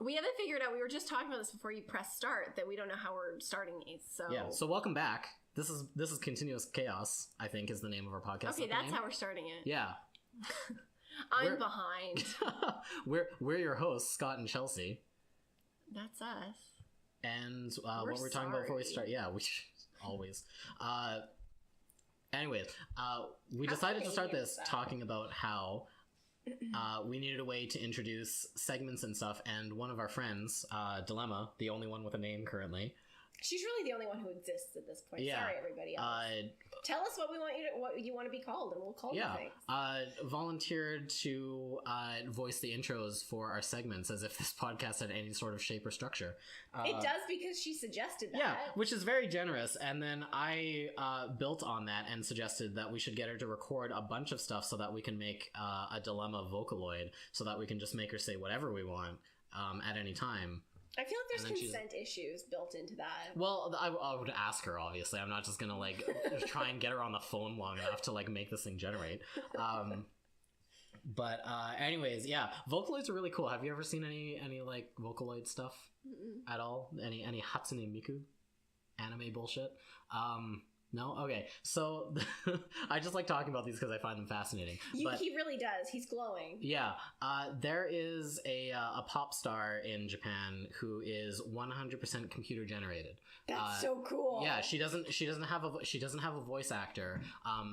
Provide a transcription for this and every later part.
We haven't figured out, we were just talking about this before you press start, that we don't know how we're starting these, so... Yeah, so welcome back. This is Continuous Chaos, I think is the name of our podcast. Okay, that's how we're starting it. Yeah. I'm behind. we're your hosts, Scott and Chelsea. That's us. And what we're talking about before we start... Yeah, we always... Anyways, we decided to start this talking about how... we needed a way to introduce segments and stuff, and one of our friends, Dilemma, the only one with a name currently. She's really the only one who exists at this point. Yeah. Sorry, everybody else. Tell us what you want to be called, and we'll call you things. Volunteered to voice the intros for our segments as if this podcast had any sort of shape or structure. It does, because she suggested that. Yeah, which is very generous. And then I built on that and suggested that we should get her to record a bunch of stuff so that we can make a Dilemma Vocaloid, so that we can just make her say whatever we want at any time. I feel like there's consent issues built into that. Well, I would ask her, obviously. I'm not just going to, try and get her on the phone long enough to, make this thing generate. But anyways, yeah. Vocaloids are really cool. Have you ever seen any Vocaloid stuff at all? Any Hatsune Miku anime bullshit? No? Okay. So, I just like talking about these because I find them fascinating. He really does. He's glowing. Yeah. There is a pop star in Japan who is 100% computer generated. That's so cool. Yeah, she doesn't have a voice actor.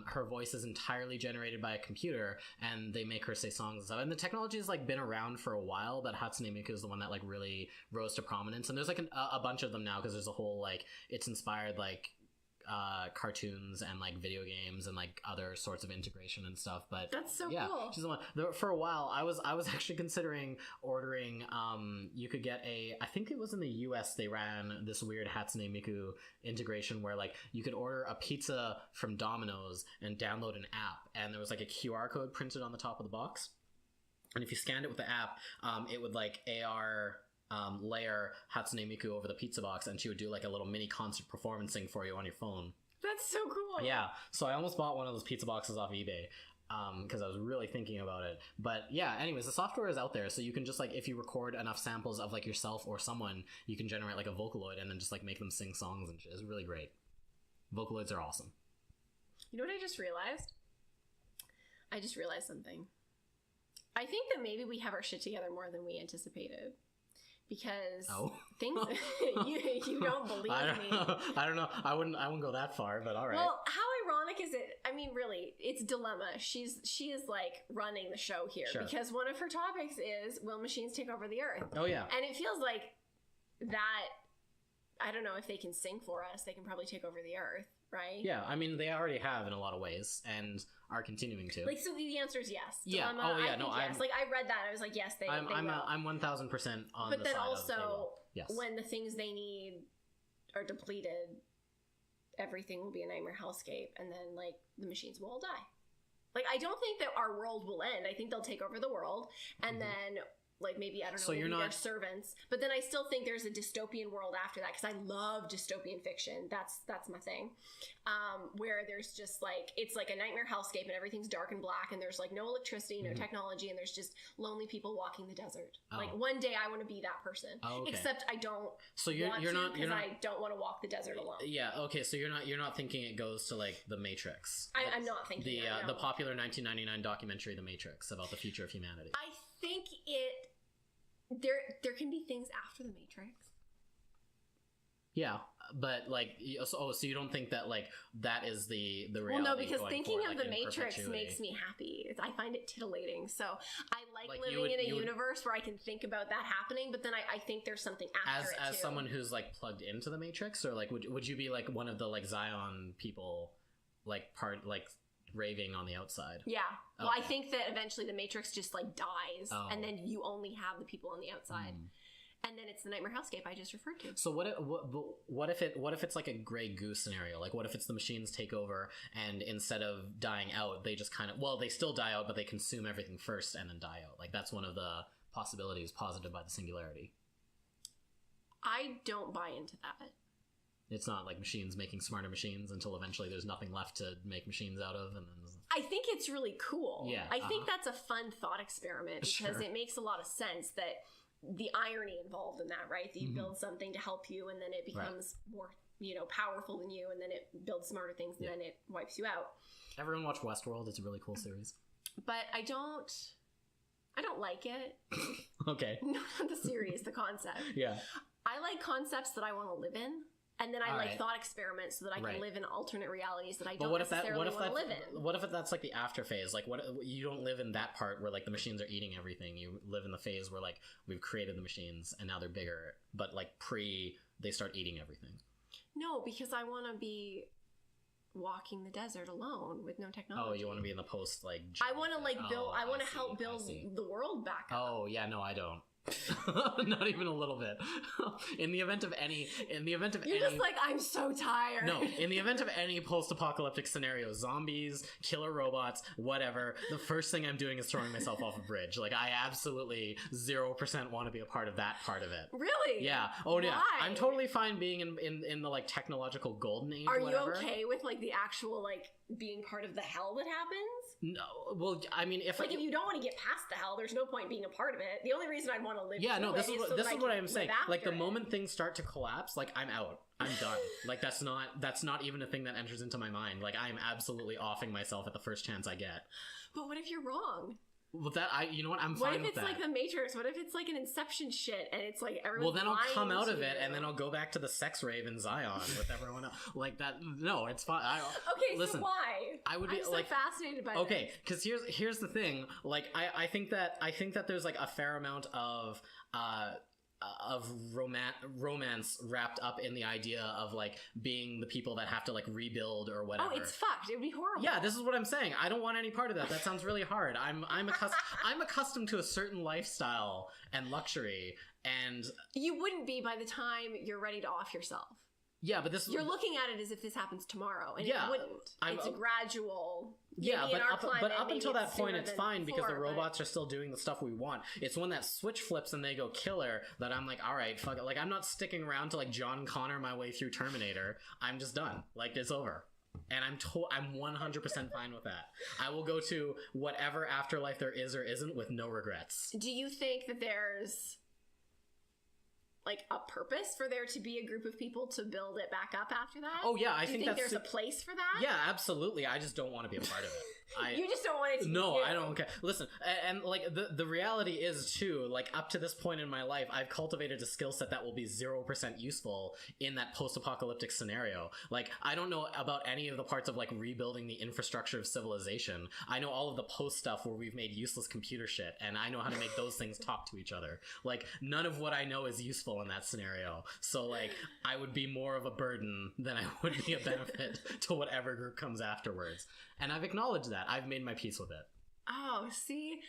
Her voice is entirely generated by a computer, and they make her say songs and stuff. And the technology has been around for a while, but Hatsune Miku is the one that really rose to prominence. And there's a bunch of them now, because there's a whole it's inspired cartoons and video games and other sorts of integration and stuff. But that's so cool. She's the one. For a while I was actually considering ordering you could get I think it was in the US they ran this weird Hatsune Miku integration where you could order a pizza from Domino's and download an app, and there was a QR code printed on the top of the box, and if you scanned it with the app, it would AR layer Hatsune Miku over the pizza box, and she would do a little mini concert performance thing for you on your phone. That's so cool. Yeah, so I almost bought one of those pizza boxes off eBay because I was really thinking about it. But yeah, anyways, the software is out there, so you can just if you record enough samples of yourself or someone, you can generate a Vocaloid and then just make them sing songs and shit. It's really great. Vocaloids are awesome. You know what I just realized? I just realized something. I think that maybe we have our shit together more than we anticipated. Because things you don't believe me. I don't know. I wouldn't go that far, but all right. Well, how ironic is it? I mean, really, it's Dilemma. She is running the show here, because one of her topics is, will machines take over the earth? Oh yeah. And it feels like that. I don't know if they can sing for us. They can probably take over the earth, right? Yeah, I mean, they already have in a lot of ways, and are continuing to. So the answer is yes. Yeah. Dilemma, yes. I read that. I was like, yes, they will. I'm 1,000% on the side. But then also, when the things they need are depleted, everything will be a nightmare hellscape, and then the machines will all die. I don't think that our world will end. I think they'll take over the world, and then maybe, I don't know, so maybe they're servants. But then I still think there's a dystopian world after that, because I love dystopian fiction. That's my thing. Where there's just it's a nightmare hellscape, and everything's dark and black, and there's no electricity, no technology, and there's just lonely people walking the desert. One day I want to be that person. Oh, okay. Except I don't I don't want to walk the desert alone. Yeah, okay, so you're not thinking it goes to The Matrix. I'm not thinking the popular 1999 documentary The Matrix about the future of humanity. I think there can be things after the Matrix. Yeah, but so you don't think that that is the reality? Well, no, because thinking of the Matrix makes me happy. I find it tittillating. So I living in a universe where I can think about that happening, but then I think there's something after it too. As someone who's plugged into the Matrix, or would you be one of the Zion people, raving on the outside? Yeah. Well, I think that eventually the Matrix just dies, and then you only have the people on the outside. And then it's the nightmare hellscape I just referred to. So what if it's a Grey Goose scenario? What if it's the machines take over, and instead of dying out, they just they still die out, but they consume everything first and then die out? That's one of the possibilities posited by the singularity. I don't buy into that. It's not machines making smarter machines until eventually there's nothing left to make machines out of. And then I think it's really cool. Yeah, I think that's a fun thought experiment, because it makes a lot of sense that the irony involved in that, right? That you build something to help you, and then it becomes more, powerful than you, and then it builds smarter things, and then it wipes you out. Everyone watch Westworld. It's a really cool series. But I don't like it. Okay. Not the series, the concept. Yeah. I like concepts that I want to live in. And then I like thought experiments so that I can live in alternate realities that I don't necessarily want to live in. What if that's like the after phase? Like, what you don't live in that part where like the machines are eating everything. You live in the phase where like we've created the machines and now they're bigger, but like they start eating everything. No, because I want to be walking the desert alone with no technology. Oh, you want to be in the post like? I want to like build. I want to help build the world back up. Oh yeah, no, I don't. Not even a little bit. In the event of You're just like, I'm so tired. No, in the event of any post-apocalyptic scenario, zombies, killer robots, whatever, the first thing I'm doing is throwing myself off a bridge. Like, I absolutely 0% want to be a part of that part of it. Really? Yeah. Oh yeah. Why? I'm totally fine being in the like technological golden age. Are whatever. You okay with like the actual like being part of the hell that happens? No. Well, I mean, if you don't want to get past the hell, there's no point being a part of it. The only reason I'd want to live this is what I'm saying. Like the it. moment things start to collapse, like I'm out. I'm done. Like that's not even a thing that enters into my mind. Like I am absolutely offing myself at the first chance I get. But what if you're wrong? Well, you know what? I'm fine with that. What if it's like the Matrix? What if it's like an Inception shit and it's like everyone? Well, then I'll come out of it and then I'll go back to the sex rave in Zion with everyone else. Like that. No, it's fine. Listen, so why? I'm so fascinated by. Okay, because here's the thing. Like I think that there's like a fair amount of romance wrapped up in the idea of like being the people that have to like rebuild or whatever. Oh, it's fucked. It would be horrible. Yeah, this is what I'm saying. I don't want any part of that. That sounds really hard. I'm accustomed to a certain lifestyle and luxury, and you wouldn't be by the time you're ready to off yourself. Yeah, but you're looking at it as if this happens tomorrow, and it wouldn't. It's a gradual. Yeah, but up until that point, it's fine because the robots are still doing the stuff we want. It's when that switch flips and they go killer that I'm like, all right, fuck it. Like, I'm not sticking around to like John Connor my way through Terminator. I'm just done. Like, it's over. And I'm 100% fine with that. I will go to whatever afterlife there is or isn't with no regrets. Do you think that there's like a purpose for there to be a group of people to build it back up after that? Oh yeah, I think there's a place for that. Yeah, absolutely. I just don't want to be a part of it. You just don't want it to be No, you. I don't care. Listen, and like the reality is too, like up to this point in my life, I've cultivated a skill set that will be 0% useful in that post-apocalyptic scenario. Like, I don't know about any of the parts of like rebuilding the infrastructure of civilization. I know all of the post stuff where we've made useless computer shit, and I know how to make those things talk to each other. Like, none of what I know is useful in that scenario. So like, I would be more of a burden than I would be a benefit to whatever group comes afterwards. And I've acknowledged that. I've made my peace with it. Oh, see?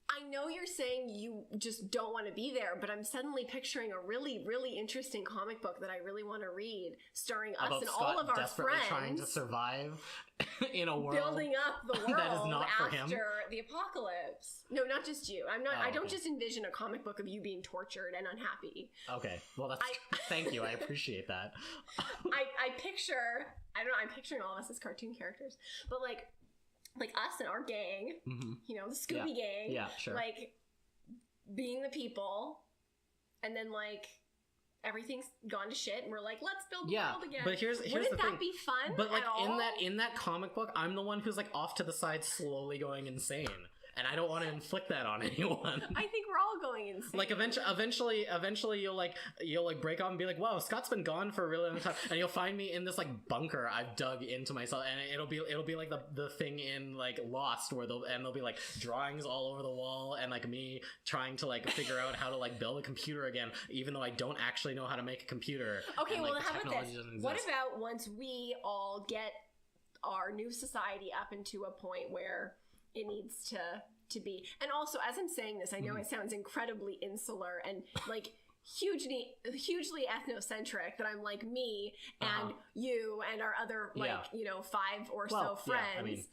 I know you're saying you just don't want to be there, but I'm suddenly picturing a really, really interesting comic book that I really want to read, starring us about and Scott all of our desperately friends trying to survive in a world building up the world that is not for him. after the apocalypse. No, not just you. I don't just envision a comic book of you being tortured and unhappy. Okay, well that's thank you. I appreciate that. I picture. I don't know. I'm picturing all of us as cartoon characters, but like us and our gang, you know, the Scooby Gang. Yeah, sure. Like being the people, and then like everything's gone to shit, and we're like, let's build the world again. But here's Wouldn't the that thing. be fun? But like at all? in that comic book, I'm the one who's like off to the side, slowly going insane. And I don't want to inflict that on anyone. I think we're all going insane. Like eventually you'll break off and be like, wow, Scott's been gone for a really long time, and you'll find me in this like bunker I've dug into myself, and it'll be like the thing in like Lost where there'll be like drawings all over the wall and like me trying to like figure out how to like build a computer again, even though I don't actually know how to make a computer. Okay, and, well, like, how about this? What about once we all get our new society up into a point where it needs to be, and also as I'm saying this, I know it sounds incredibly insular and like hugely ethnocentric, that I'm like me and you and our other like 5 or so friends. Yeah, I mean,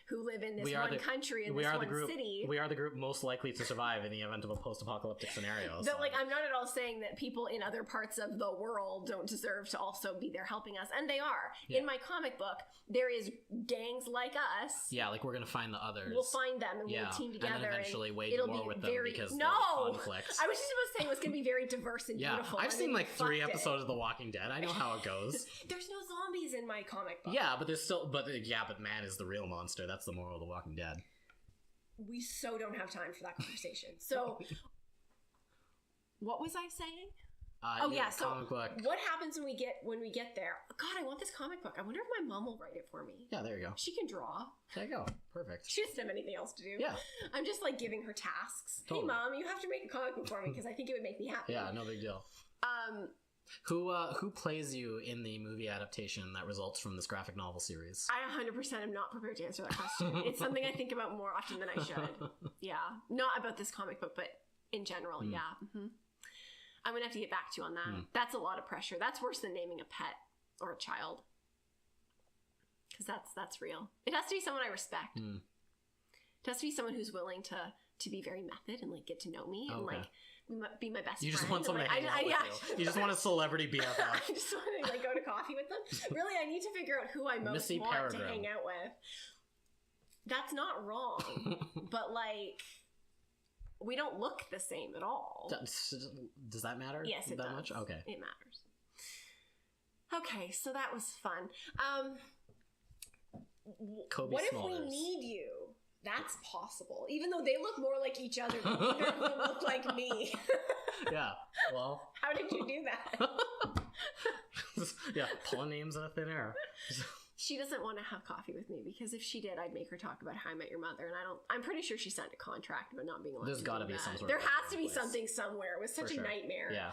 who live in this We are one the- country in we this are the one group. city. We are the group most likely to survive in the event of a post-apocalyptic scenario. Though, like, I'm not at all saying that people in other parts of the world don't deserve to also be there helping us, and they are. Yeah. In my comic book, there is gangs like us. Yeah, like we're gonna find the others. We'll find them and Yeah, we'll team and together. then eventually wage it'll war be with them very because no. there's conflict. I was just about to say it was going to be very diverse and Yeah, beautiful. I've and seen then like you 3 fucked it. episodes of The Walking Dead. I know how it goes. There's no zombies in my comic book. Yeah, but there's still, but man is the real monster. That's the moral of The Walking Dead. We so don't have time for that conversation. So, what was I saying? So comic book. what happens when we get there? God, I want this comic book. I wonder if my mom will write it for me. Yeah, there you go. She can draw. There you go. Perfect. She doesn't have anything else to do. Yeah. I'm just like giving her tasks. Totally. Hey, Mom, you have to make a comic book for me because I think it would make me happy. Yeah, no big deal. Who plays you in the movie adaptation that results from this graphic novel series? I 100% am not prepared to answer that question. It's something I think about more often than I should. Yeah. Not about this comic book, but in general, yeah. Mm-hmm. I'm going to have to get back to you on that. That's a lot of pressure. That's worse than naming a pet or a child. Because that's real. It has to be someone I respect. It has to be someone who's willing to be very method and like get to know me and like be my best friend. You just want someone like, to hang out with you. You just want a celebrity BFF. I just want to like go to coffee with them. Really, I need to figure out who I most Missy want Peregrine. to hang out with. That's not wrong, but like we don't look the same at all. Does that matter? Yes, it that does. much? Okay. It matters. Okay, so that was fun. Kobe what if Smulders. we need you? That's possible. Even though they look more like each other, than either of them look like me. Yeah. Well. How did you do that? Yeah, pulling names out of thin air. She doesn't want to have coffee with me because if she did, I'd make her talk about How I Met Your Mother, and I'm pretty sure she signed a contract about not being allowed. There's to got to do be that. some sort. There of has to be place. something somewhere. It was such For a sure. nightmare. Yeah.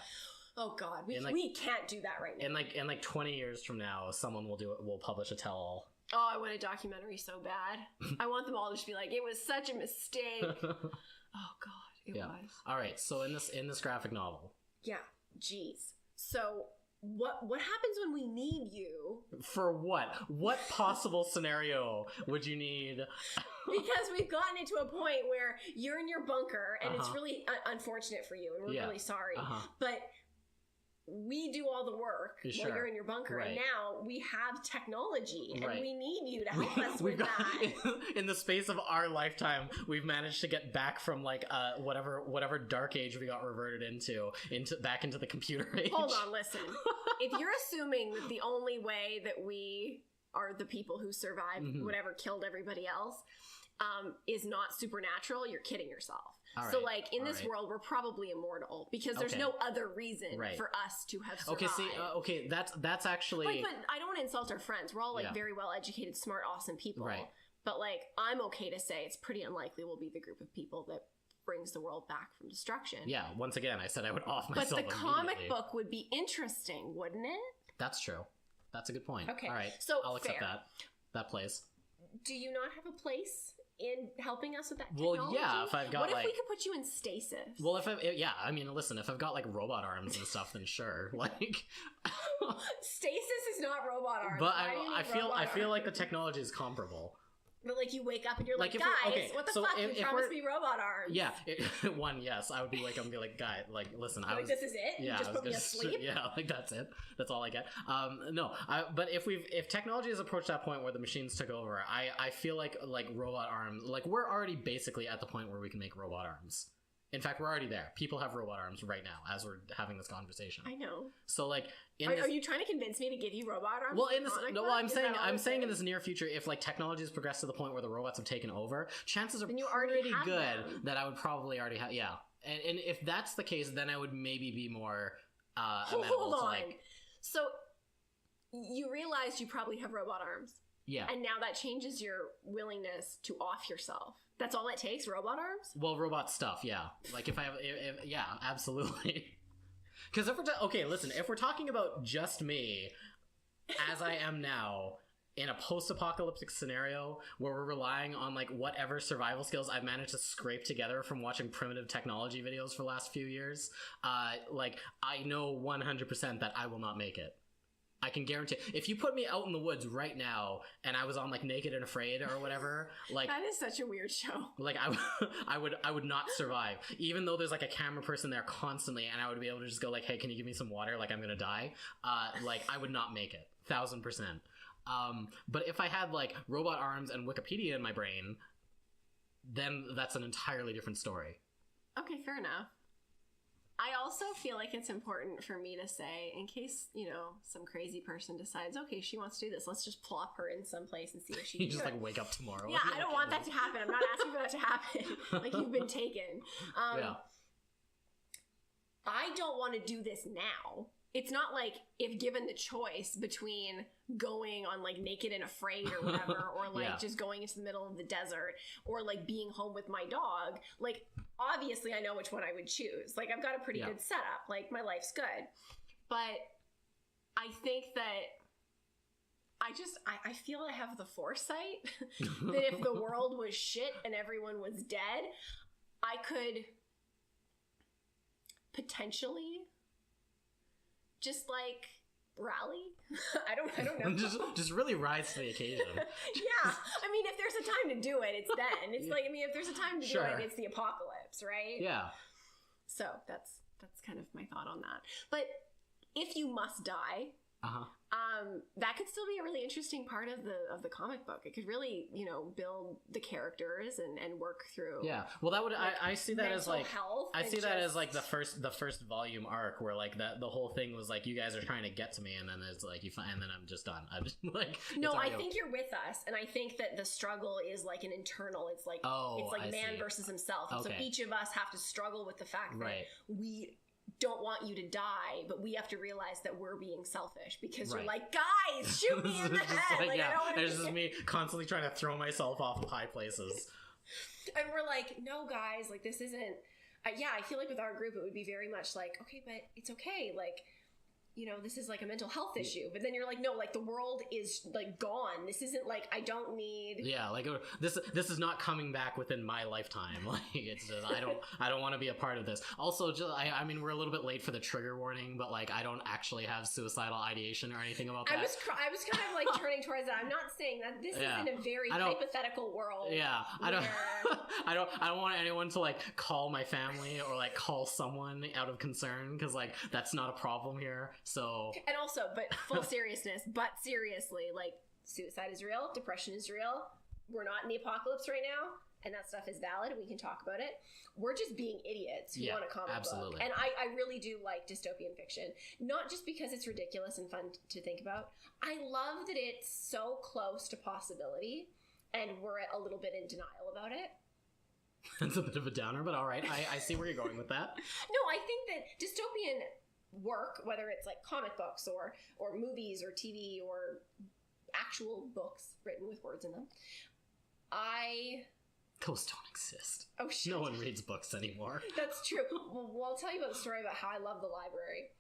Oh God, we like, can't do that right now. In like 20 years from now, someone will publish a tell-all. Oh, I want a documentary so bad. I want them all to just be like, it was such a mistake. Oh God, it was. All right. So in this graphic novel. Yeah. Jeez. So what happens when we need you? For what? What possible scenario would you need? Because we've gotten into a point where you're in your bunker, and it's really unfortunate for you, and we're really sorry. But we do all the work while you're in your bunker, and now we have technology, and we need you to help us with that. In the space of our lifetime, we've managed to get back from like whatever dark age we got reverted into back into the computer age. Hold on, listen. If you're assuming that the only way that we are the people who survived whatever killed everybody else is not supernatural, you're kidding yourself. Right. So like in this world, we're probably immortal because there's no other reason for us to have survived. Okay, that's actually. But I don't want to insult our friends. We're all like very well educated, smart, awesome people. Right. But like I'm okay to say it's pretty unlikely we'll be the group of people that brings the world back from destruction. Yeah. Once again, I said I would off myself. But the comic book would be interesting, wouldn't it? That's true. That's a good point. Okay. All right. So I'll accept that. That plays. Do you not have a place in helping us with that Well, technology? yeah, if I've got what if like... we could put you in stasis? Well, I mean, listen, if I've got like robot arms and stuff, then sure. Like stasis is not robot arms. But I feel like the technology is comparable. But like you wake up and you're like, guys, what the fuck? You promised me robot arms. Yeah, yes, I would be wake up and be like, guy, like, listen, this is it? Yeah, you just put me asleep? Yeah, like that's it. That's all I get. But if technology has approached that point where the machines took over, I feel like robot arms, like we're already basically at the point where we can make robot arms. In fact, we're already there. People have robot arms right now as we're having this conversation. I know. So like, are you trying to convince me to give you robot arms? Well, I'm saying in this near future, if like technology has progressed to the point where the robots have taken over, chances are pretty good that I would probably already have. Yeah, and if that's the case, then I would maybe be more amenable Hold on. to like. So you realize you probably have robot arms. Yeah. And now that changes your willingness to off yourself. That's all it takes, robot arms? Well, robot stuff, yeah. Like if yeah, absolutely. Because if we're talking about just me, as I am now, in a post-apocalyptic scenario where we're relying on like whatever survival skills I've managed to scrape together from watching primitive technology videos for the last few years, like I know 100% that I will not make it. I can guarantee, if you put me out in the woods right now and I was on like Naked and Afraid or whatever, like that is such a weird show. Like I would not survive, even though there's like a camera person there constantly, and I would be able to just go like, hey, can you give me some water? Like I'm gonna die. Like I would not make it, 1,000%. But if I had like robot arms and Wikipedia in my brain, then that's an entirely different story. Okay, fair enough. I also feel like it's important for me to say, in case, some crazy person decides, okay, she wants to do this, let's just plop her in someplace and see if she can You just do it. like wake up tomorrow. Yeah, I don't want that to happen. I'm not asking for that to happen. Like you've been taken. Yeah. I don't want to do this now. It's not like if given the choice between going on like Naked and Afraid or whatever, or like just going into the middle of the desert, or like being home with my dog, like obviously I know which one I would choose. Like I've got a pretty good setup. Like my life's good. But I think that I feel I have the foresight that if the world was shit and everyone was dead, I could potentially just like rally. I don't know. just really rise to the occasion. Yeah. I mean, if there's a time to do it, it's then. It's like, I mean, if there's a time to do it, it's the apocalypse, right? Yeah. So that's kind of my thought on that. But if you must die, that could still be a really interesting part of the comic book. It could really, build the characters and work through. Yeah. Well, that would I see that as like I see that as like the first volume arc where like the whole thing was like you guys are trying to get to me, and then it's like you find, and then I'm just done. I'm just like no, I think you're with us, and I think that the struggle is like an internal. It's like man versus himself. And so each of us have to struggle with the fact that we don't want you to die, but we have to realize that we're being selfish because you're like, guys, shoot me in the head. Like, I don't want to. There's just me constantly trying to throw myself off of high places. And we're like, no, guys, like this isn't. I feel like with our group, it would be very much like, okay, but it's okay. Like, this is like a mental health issue. But then you're like, no, like the world is like gone. This isn't like, I don't need. Yeah, like this is not coming back within my lifetime. Like it's just, I don't want to be a part of this. Also, just, I mean, we're a little bit late for the trigger warning, but like I don't actually have suicidal ideation or anything about that. I was kind of like turning towards that. I'm not saying that this is in a very hypothetical world. Yeah, I don't want anyone to like call my family or like call someone out of concern, because like that's not a problem here. So and also, but full seriousness, but seriously, like suicide is real, depression is real. We're not in the apocalypse right now, and that stuff is valid, and we can talk about it. We're just being idiots who want a comic book. And I really do like dystopian fiction, not just because it's ridiculous and fun to think about. I love that it's so close to possibility, and we're a little bit in denial about it. That's a bit of a downer, but all right, I see where you're going with that. No, I think that dystopian work, whether it's like comic books or movies or TV or actual books written with words in them, those don't exist. Oh shit. No one reads books anymore. That's true. Well, I'll tell you about the story about how I love the library.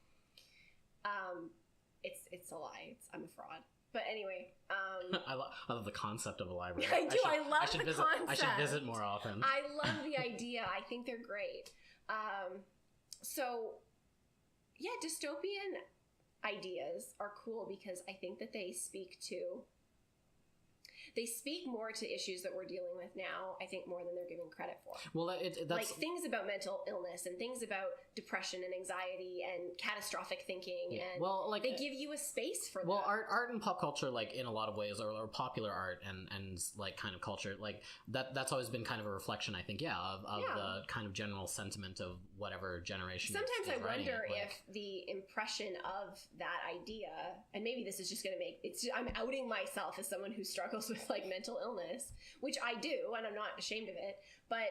It's a lie. I'm a fraud. But anyway, I love the concept of a library. I do. I love the concept. I should visit more often. I love the idea. I think they're great. So yeah, dystopian ideas are cool because I think that they speak more to issues that we're dealing with now, I think, more than they're giving credit for. Well, that's... like things about mental illness and things about depression and anxiety and catastrophic thinking, and like they give you a space for that. Well, art and pop culture, like in a lot of ways, or popular art and like kind of culture, like that's always been kind of a reflection, I think, of the kind of general sentiment of whatever generation. Sometimes I wonder if the impression of that idea, and maybe this is just going to make I'm outing myself as someone who struggles with like mental illness, which I do, and I'm not ashamed of it, but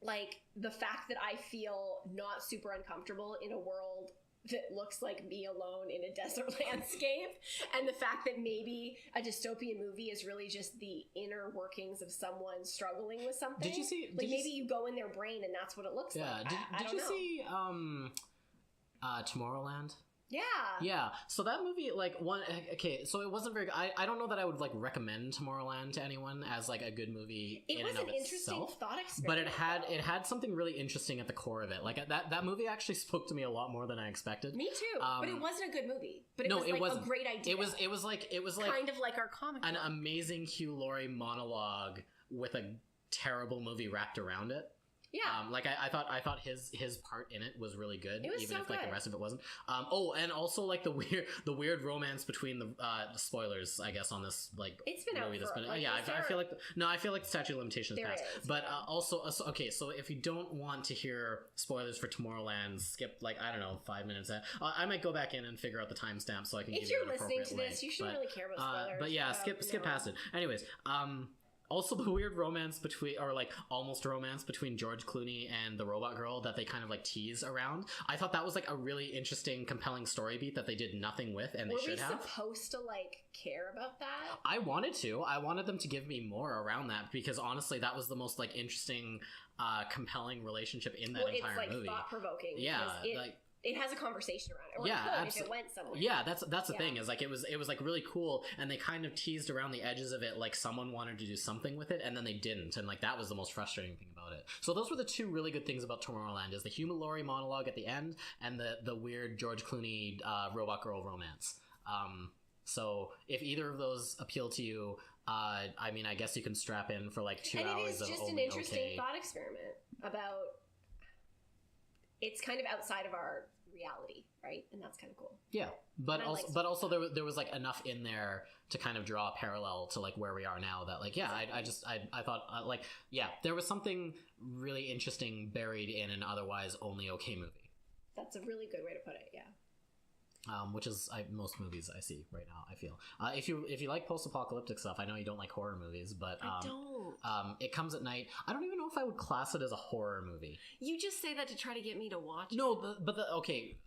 like the fact that I feel not super uncomfortable in a world that looks like me alone in a desert landscape, and the fact that maybe a dystopian movie is really just the inner workings of someone struggling with something. Did you see? Maybe you go in their brain and that's what it looks like. Did you see Tomorrowland? Yeah, so that movie, like, okay, so it wasn't very good. I don't know that I would, like, recommend Tomorrowland to anyone as, like, a good movie It in was and of an interesting itself. thought experiment. But it had something really interesting at the core of it. Like, that movie actually spoke to me a lot more than I expected. Me too. But it wasn't a good movie. But it was like a great idea. It was like kind of like our comic an book. amazing Hugh Laurie monologue with a terrible movie wrapped around it. Yeah. Like I thought his part in it was really good, It was even so if like good. the rest of it wasn't. And also like the weird romance between the spoilers, I guess, on this like It's been movie out that's for been like, I feel like I feel like the statute of limitations There passed. is, But yeah. also okay, so if you don't want to hear spoilers for Tomorrowland, skip like I don't know 5 minutes. I might go back in and figure out the timestamp so I can give If you you're an listening appropriate to link. this, you shouldn't really care about spoilers. But yeah, skip past it. Anyways, also the weird romance between, or like almost romance between George Clooney and the robot girl that they kind of like tease around. I thought that was like a really interesting, compelling story beat that they did nothing with, and they should have. Were we supposed to like care about that? I wanted them to give me more around that because honestly, that was the most like interesting, compelling relationship in that entire it's like movie. thought provoking. Yeah, like. It has a conversation around it. Or Yeah, it could if it went somewhere. Yeah, that's the thing is like it was like really cool, and they kind of teased around the edges of it like someone wanted to do something with it, and then they didn't, and like that was the most frustrating thing about it. So those were the two really good things about Tomorrowland: is the Hugh Laurie monologue at the end and the weird George Clooney robot girl romance. So if either of those appeal to you, I mean, I guess you can strap in for like 2 hours of And it is just an only interesting okay. thought experiment about. It's kind of outside of our reality, right? And that's kind of cool. Yeah, but And also, there was like enough in there to kind of draw a parallel to like where we are now. That like, yeah, I thought like, yeah, there was something really interesting buried in an otherwise only okay movie. That's a really good way to put it. Yeah. Which is most movies I see right now. I feel if you like post-apocalyptic stuff, I know you don't like horror movies, but I don't. It Comes at Night. I don't even know if I would class it as a horror movie. You just say that to try to get me to watch. No, but okay.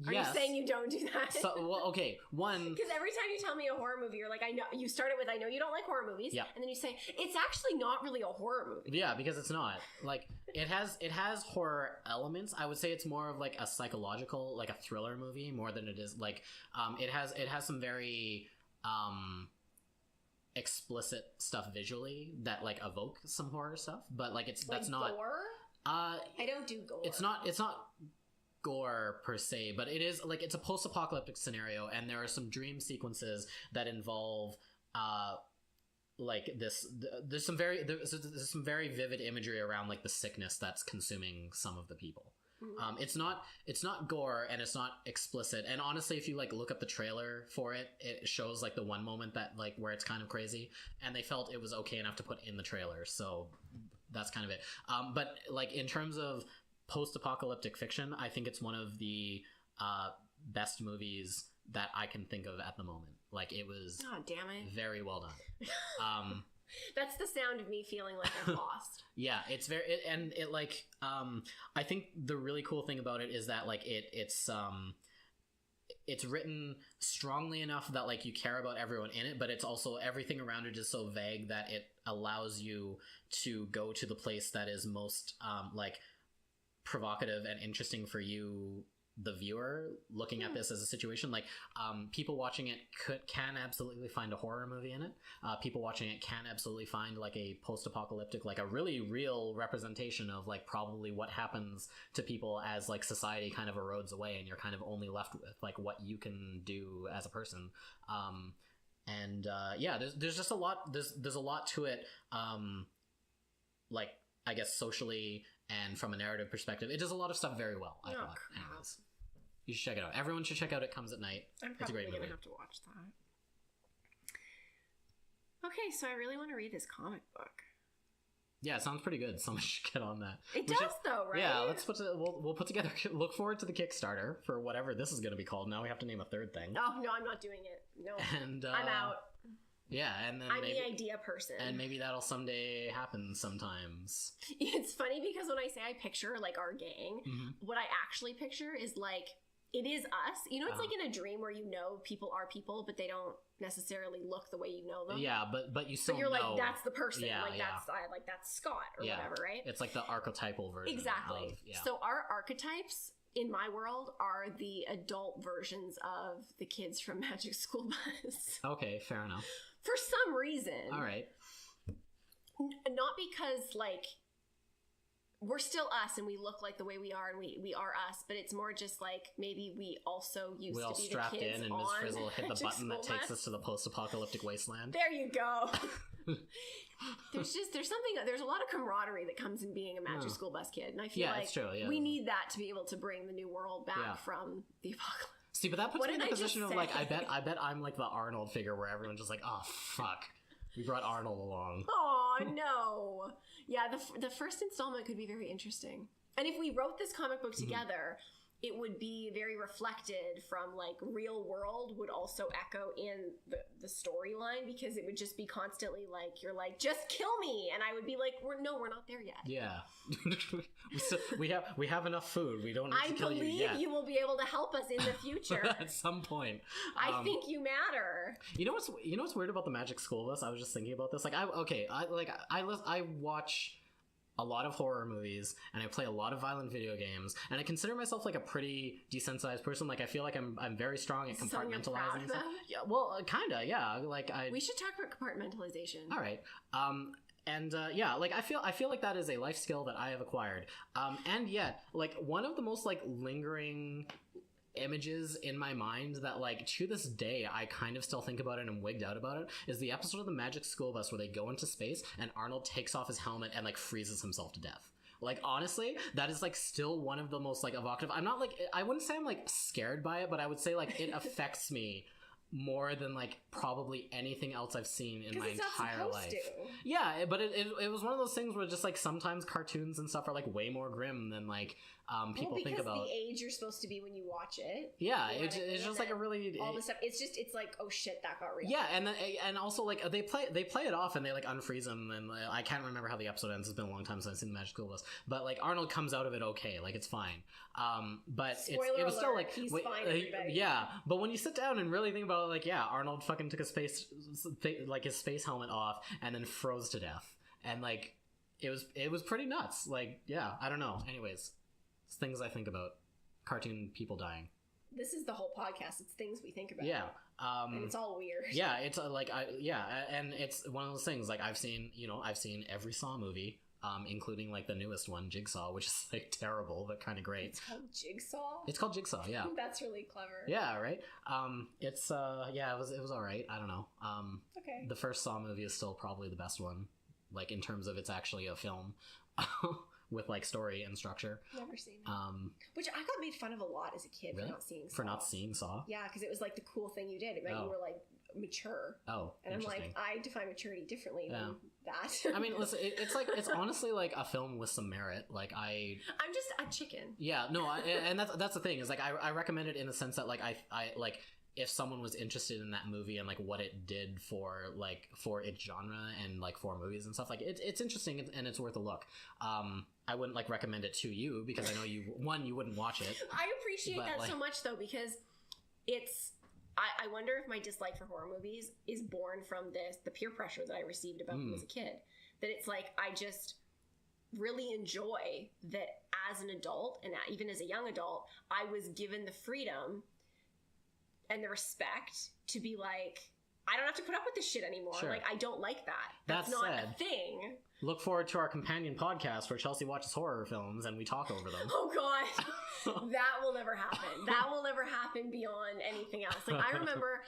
Are yes. you saying you don't do that? So, well, okay, one... Because every time you tell me a horror movie, you're like, I know. You start it with, I know you don't like horror movies. Yeah. And then you say, it's actually not really a horror movie. Yeah, because it's not. Like, it has horror elements. I would say it's more of like a psychological, like a thriller movie more than it is like... It has some very... explicit stuff visually that like evoke some horror stuff, but like that's not gore? I don't do gore. It's not gore per se, but it is like it's a post-apocalyptic scenario, and there are some dream sequences that involve like this. There's some very vivid imagery around like the sickness that's consuming some of the people. Mm-hmm. It's not gore, and it's not explicit, and honestly if you like look up the trailer for it, it shows like the one moment that like where it's kind of crazy, and they felt it was okay enough to put in the trailer, so that's kind of it. But like in terms of post-apocalyptic fiction, I think it's one of the best movies that I can think of at the moment. Like it was damn it. Very well done. That's the sound of me feeling like I'm lost. Yeah, it's I think the really cool thing about it is that like it's written strongly enough that like you care about everyone in it, but it's also everything around it is so vague that it allows you to go to the place that is most like provocative and interesting for you, the viewer, looking at this as a situation. Like people watching it can absolutely find a horror movie in it. People watching it can absolutely find like a post-apocalyptic, like a really real representation of like probably what happens to people as like society kind of erodes away and you're kind of only left with like what you can do as a person. Yeah, there's just a lot, there's a lot to it, like I guess socially and from a narrative perspective. It does a lot of stuff very well, I thought. Anyways, you should check it out. Everyone should check out It Comes at Night. It's a great movie. I'm probably gonna have to watch that. Okay, so I really want to read this comic book. Yeah, it sounds pretty good. Someone should get on that. It does though, right? Yeah, we'll put together. Look forward to the Kickstarter for whatever this is going to be called. Now we have to name a third thing. Oh no, I'm not doing it. No, and I'm out. Yeah, and then I'm the idea person. And maybe that'll someday happen sometimes. It's funny because when I say I picture like our gang, what I actually picture is like it is us. You know, it's like in a dream where you know people are people, but they don't necessarily look the way you know them. Yeah, but you still but you're know. like that's the person. Yeah, like that's Scott or whatever, right? It's like the archetypal version. Exactly. So our archetypes in my world, are the adult versions of the kids from Magic School Bus. Okay, fair enough. For some reason. All right. Not because, like, we're still us and we look like the way we are and we are us, but it's more just like maybe we also used We all to be strapped the kids in, and Ms. Frizzle hit the Magic button that School takes Bus. us to the post-apocalyptic wasteland. There you go. There's a lot of camaraderie that comes in being a Magic School Bus kid, and I feel like it's true, yeah. we need that to be able to bring the new world back from the apocalypse. See, but that puts What me in did the I just position of say? like, I bet I'm like the Arnold figure where everyone's just like, oh fuck, we brought Arnold along. Oh no! Yeah, the first installment could be very interesting, and if we wrote this comic book together, it would be very reflected from like real world would also echo in the storyline, because it would just be constantly like, you're like, just kill me, and I would be like, we're not there yet. Yeah. we have enough food. We don't need to kill you yet. I believe you will be able to help us in the future. At some point. I think you matter. You know what's weird about the Magic School Bus? I was just thinking about this. Like I watch a lot of horror movies, and I play a lot of violent video games, and I consider myself like a pretty desensitized person. Like I feel like I'm very strong at compartmentalizing stuff. Yeah, well, kinda, yeah. Like we should talk about compartmentalization. All right. Yeah, like I feel like that is a life skill that I have acquired. And yet, like one of the most like lingering images in my mind that like to this day I kind of still think about it and wigged out about it is the episode of the Magic School Bus where they go into space and Arnold takes off his helmet and like freezes himself to death. Like honestly, that is like still one of the most like evocative. I'm not like, I wouldn't say I'm like scared by it, but I would say like it affects me more than like probably anything else I've seen in my entire life. Yeah, but it was one of those things where just like sometimes cartoons and stuff are like way more grim than like people think about. Because the age you're supposed to be when you watch it. Yeah, it's just like a really all the stuff. It's like, oh shit, that got real. Yeah, and also like they play it off and they like unfreeze him, and I can't remember how the episode ends. It's been a long time since I've seen the Magic School Bus, but like Arnold comes out of it okay, like it's fine. But it was still like he's fine, everybody. Yeah, but when you sit down and really think about it, like yeah, Arnold fucking took his space helmet off and then froze to death, and like it was pretty nuts. Like yeah, I don't know. Anyways, it's things I think about. Cartoon people dying. This is the whole podcast. It's things we think about. Yeah. And it's all weird. Yeah, it's and it's one of those things like I've seen every Saw movie, including like the newest one, Jigsaw, which is like terrible but kind of great. It's called Jigsaw? It's called Jigsaw, yeah. That's really clever. Yeah, right? It was all right. I don't know. Okay. The first Saw movie is still probably the best one, like in terms of it's actually a film. With like story and structure. Never seen it. Which I got made fun of a lot as a kid. Really? For not seeing Saw. For not seeing Saw? Yeah, because it was like the cool thing you did. It meant you were like mature. Oh, and I'm like, I define maturity differently than that. I mean, listen, it's honestly like a film with some merit. Like I'm just a chicken. Yeah, no, and that's the thing is like I recommend it in the sense that like I like if someone was interested in that movie and like what it did for its genre and like for movies and stuff, like it's interesting and it's worth a look. I wouldn't like recommend it to you because I know you wouldn't watch it. I appreciate that so much though, because I wonder if my dislike for horror movies is born from the peer pressure that I received about them as a kid. That it's like I just really enjoy that as an adult and even as a young adult, I was given the freedom and the respect to be like, I don't have to put up with this shit anymore. Sure. Like, I don't like that. That's not a thing. Look forward to our companion podcast where Chelsea watches horror films and we talk over them. Oh, God. That will never happen. That will never happen beyond anything else. Like, I remember,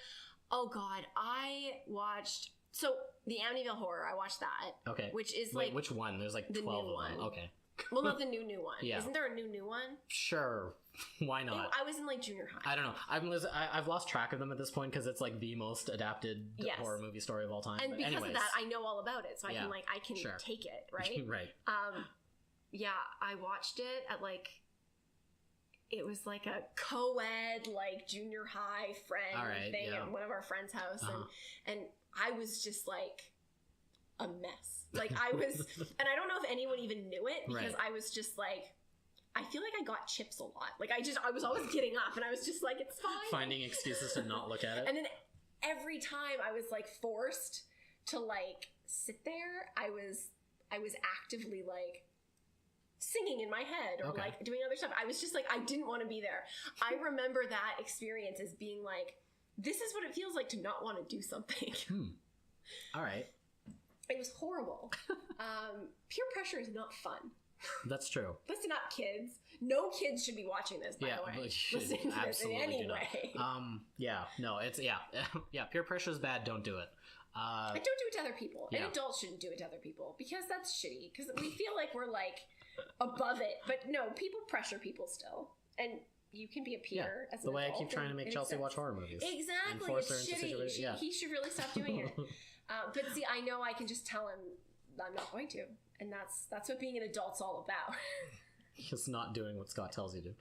oh, God, I watched... So, the Amityville Horror, I watched that. Okay. Which is like... Wait, which one? There's like 12 of them. Okay. Well, not the new one. Yeah. Isn't there a new one? Sure. Why not? I was in like junior high. I don't know. I've lost track of them at this point because it's like the most adapted horror movie story of all time. And because of that, I know all about it, so I can take it, right? Right. Yeah, I watched it at like, it was like a co-ed like junior high friend thing at one of our friends' house, and I was just like a mess. Like I was, and I don't know if anyone even knew it because I was just like, I feel like I got chips a lot. Like I was always getting up and I was just like, it's fine. Finding excuses to not look at it. And then every time I was like forced to like sit there, I was actively like singing singing in my head or like doing other stuff. I was just like, I didn't want to be there. I remember that experience as being like, this is what it feels like to not want to do something. All right. It was horrible. Peer pressure is not fun. That's true. Listen up, kids. No kids should be watching this, by the way. Listening to this in any way. Peer pressure is bad. Don't do it. And don't do it to other people. And adults shouldn't do it to other people because that's shitty. Because we feel like we're like above it, but no, people pressure people still, and you can be a peer as an adult. The way I keep trying to make Chelsea watch horror movies. Exactly, it's shitty. He should really stop doing it. But see, I know I can just tell him I'm not going to, and that's what being an adult's all about. Just not doing what Scott tells you to.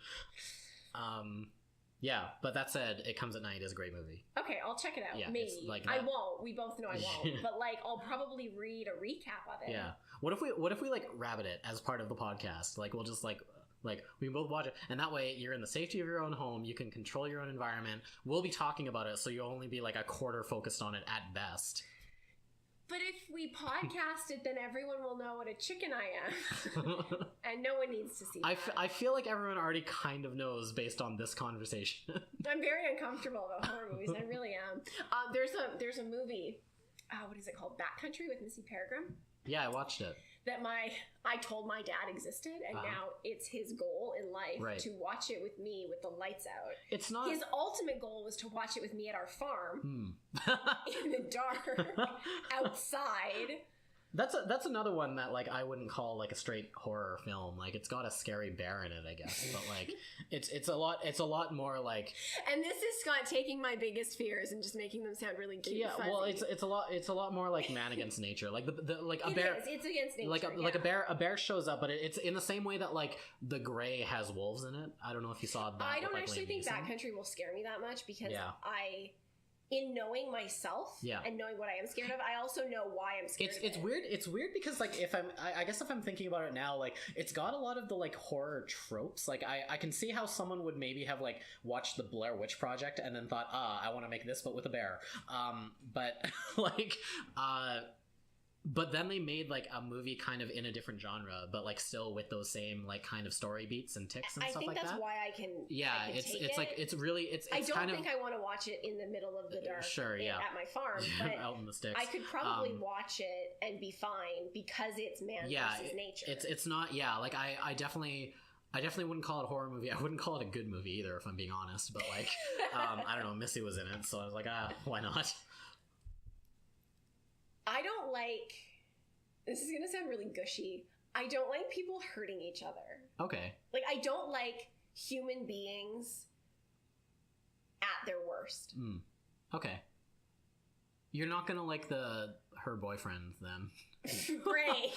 But that said, It Comes at Night is a great movie. Okay, I'll check it out. Yeah, maybe. I won't. We both know I won't. But like, I'll probably read a recap of it. Yeah. What if we like rabbit it as part of the podcast? Like, we'll just like we can both watch it, and that way you're in the safety of your own home. You can control your own environment. We'll be talking about it, so you'll only be like a quarter focused on it at best. But if we podcast it, then everyone will know what a chicken I am. And no one needs to see that. I feel like everyone already kind of knows based on this conversation. I'm very uncomfortable about horror movies. I really am. There's a movie, what is it called? Backcountry with Missy Peregrine. Yeah, I watched it. That I told my dad existed, and now it's his goal in life to watch it with me with the lights out. It's not his ultimate goal was to watch it with me at our farm in the dark outside. That's another one that like I wouldn't call like a straight horror film. Like it's got a scary bear in it, I guess, but like it's a lot more like. And this is Scott taking my biggest fears and just making them sound really cute. Yeah, well, it's a lot more like man against nature. Like the like a bear. It's against nature. Like a bear shows up, but it's in the same way that like The Grey has wolves in it. I don't know if you saw that. I don't actually think Backcountry will scare me that much because in knowing myself and knowing what I am scared of, I also know why I'm scared of it. It's weird because like I guess if I'm thinking about it now, like it's got a lot of the like horror tropes. Like I can see how someone would maybe have like watched the Blair Witch Project and then thought, I want to make this but with a bear. But like but then they made like a movie kind of in a different genre, but like still with those same like kind of story beats and ticks and stuff like that. I think that's why I can. Yeah, it's like it's really it's. I don't think I want to watch it in the middle of the dark. Sure, yeah. At my farm, but out in the sticks. I could probably watch it and be fine because it's man versus nature. It's not. Yeah, like I definitely wouldn't call it a horror movie. I wouldn't call it a good movie either, if I'm being honest. But like, I don't know. Missy was in it, so I was like, why not? I don't like, this is going to sound really gushy, I don't like people hurting each other. Okay. Like, I don't like human beings at their worst. Okay. You're not going to like her boyfriend, then. Great.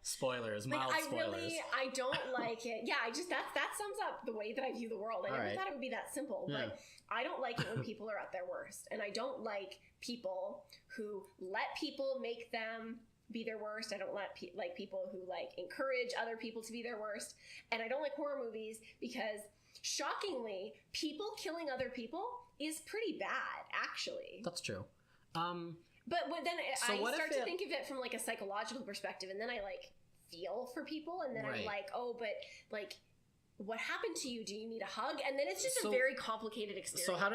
Spoilers, like, mild spoilers. I don't like it. Yeah, that sums up the way that I view the world. I never thought it would be that simple, but I don't like it when people are at their worst. And I don't like people who let people make them be their worst. I don't like people who like encourage other people to be their worst. And I don't like horror movies because shockingly, people killing other people is pretty bad, actually. That's true. But then I start to think of it from like a psychological perspective, and then I like feel for people, and then I'm like, oh, but like, what happened to you? Do you need a hug? And then it's just a very complicated experience. So how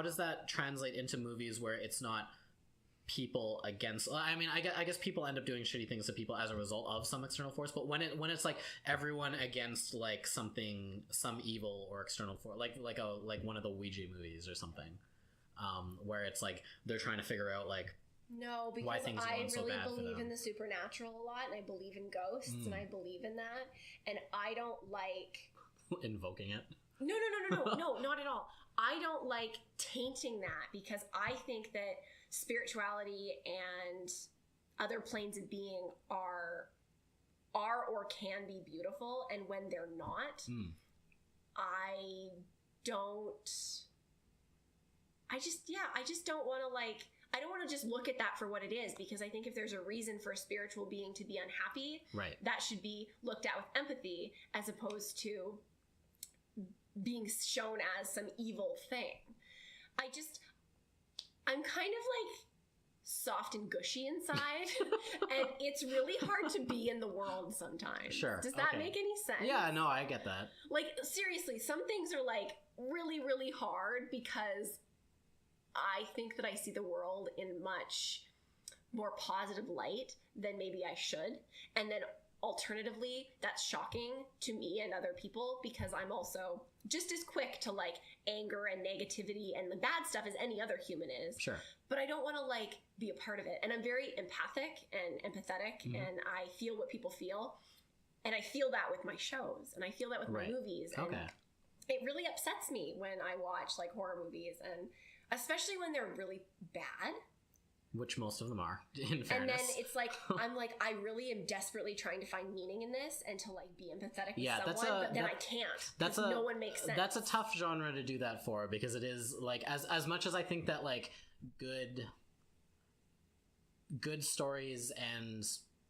does that translate into movies where it's not people against? I mean, I guess people end up doing shitty things to people as a result of some external force, but when it's like everyone against like some evil or external force, like one of the Ouija movies or something, where it's like they're trying to figure out like because why things are going so bad for them. I really believe in the supernatural a lot, and I believe in ghosts, and I believe in that, and I don't like invoking it. No, not at all. I don't like tainting that because I think that spirituality and other planes of being are or can be beautiful, and when they're not, I just don't want to like, I don't want to just look at that for what it is, because I think if there's a reason for a spiritual being to be unhappy, that should be looked at with empathy as opposed to being shown as some evil thing. I'm kind of like soft and gushy inside, it's really hard to be in the world sometimes. Sure. Does that okay. make any sense? Yeah, no, I get that. Like, seriously, some things are, like, really, really hard because I think that I see the world in much more positive light than maybe I should. And then alternatively, that's shocking to me and other people because I'm also just as quick to, like, anger and negativity and the bad stuff as any other human is. Sure. But I don't want to, like, be a part of it. And I'm very empathic and empathetic, and I feel what people feel. And I feel that with my shows, and I feel that with my movies. And it really upsets me when I watch, like, horror movies, and especially when they're really bad. Which most of them are, in fairness. And then it's like, I'm like, I really am desperately trying to find meaning in this and to, like, be empathetic with someone, but then I can't. No one makes sense. That's a tough genre to do that for, because it is, like, as much as I think that, like, good stories and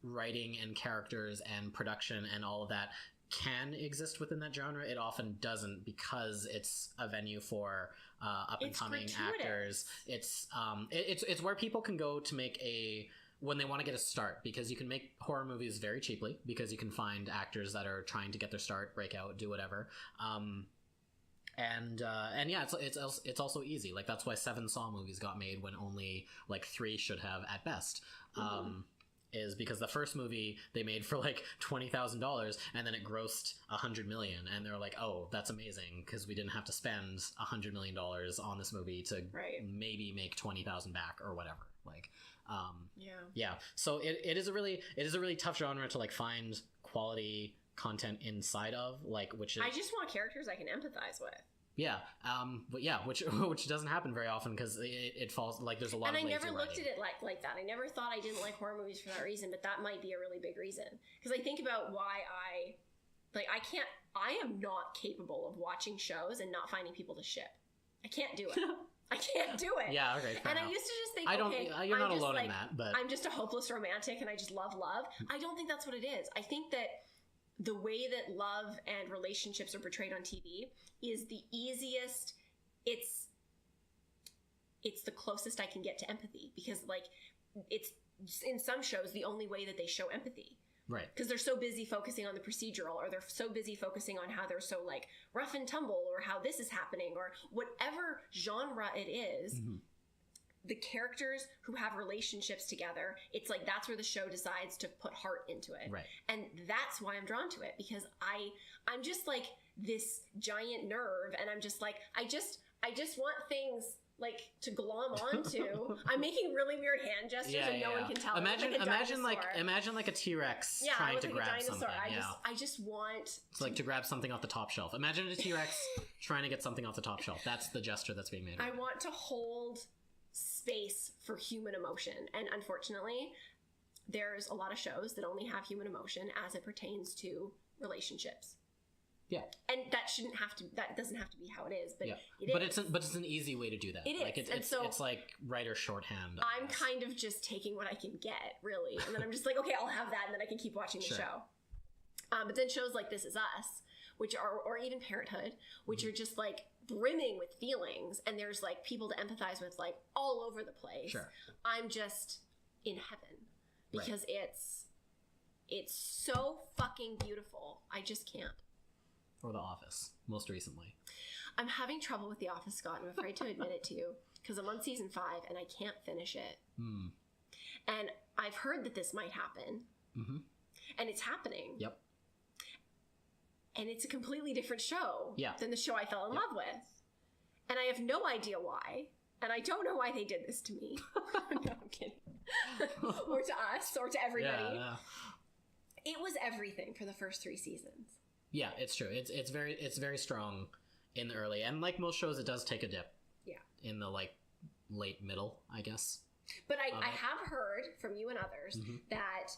writing and characters and production and all of that can exist within that genre, it often doesn't, because it's a venue for up and coming actors. It's where people can go to make when they want to get a start, because you can make horror movies very cheaply because you can find actors that are trying to get their start, break out, do whatever. And yeah, it's also easy. Like, that's why 7 Saw movies got made when only, like, 3 should have at best. Is because the first movie they made for, like, $20,000, and then it grossed $100 million, and they're like, oh, that's amazing, because we didn't have to spend $100 million on this movie to maybe make 20,000 back or whatever. Like, yeah. So it is a really tough genre to, like, find quality content inside of, like, which is, I just want characters I can empathize with. Yeah, but yeah, which doesn't happen very often because it falls, like, there's a lot. And I never looked at it like that. I never thought I didn't like horror movies for that reason, but that might be a really big reason. Because I think about why I am not capable of watching shows and not finding people to ship. I can't do it. I can't do it. Yeah, okay. And I used to just think, you're not alone in that, but I'm just a hopeless romantic and I just love love. I don't think that's what it is. I think that the way that love and relationships are portrayed on TV is the easiest. It's the closest I can get to empathy, because, like, it's in some shows the only way that they show empathy. Right. Because they're so busy focusing on the procedural, or they're so busy focusing on how they're so, like, rough and tumble, or how this is happening, or whatever genre it is. Mm-hmm. The characters who have relationships together, it's like that's where the show decides to put heart into it. Right. And that's why I'm drawn to it, because I'm just, like, this giant nerve, and I'm just like, I just want things, like, to glom onto. I'm making really weird hand gestures and no one can tell. Imagine like a T-Rex trying to grab something. I just want it's like to grab something off the top shelf. Imagine a T-Rex trying to get something off the top shelf. That's the gesture that's being made. I want to hold space for human emotion, and unfortunately there's a lot of shows that only have human emotion as it pertains to relationships. Yeah, and that doesn't have to be how it is, but it's an easy way to do that. It is. Like, it's like writer shorthand. I'm kind of just taking what I can get, really, and then I'm just like, okay, I'll have that, and then I can keep watching the show. But then shows like This Is Us, which are, or even Parenthood, which are just, like, brimming with feelings, and there's, like, people to empathize with, like, all over the place. Sure. I'm just in heaven because it's so fucking beautiful. I just can't. Or The Office, most recently. I'm having trouble with The Office, Scott. I'm afraid to admit it to you, because I'm on season 5 and I can't finish it. And I've heard that this might happen, and it's happening. Yep. And it's a completely different show than the show I fell in love with. And I have no idea why. And I don't know why they did this to me. No, I'm kidding. Or to us, or to everybody. Yeah. It was everything for the first 3 seasons. Yeah, it's true. It's very strong in the early. And like most shows, it does take a dip. Yeah. In the, like, late middle, I guess. But I have heard from you and others that...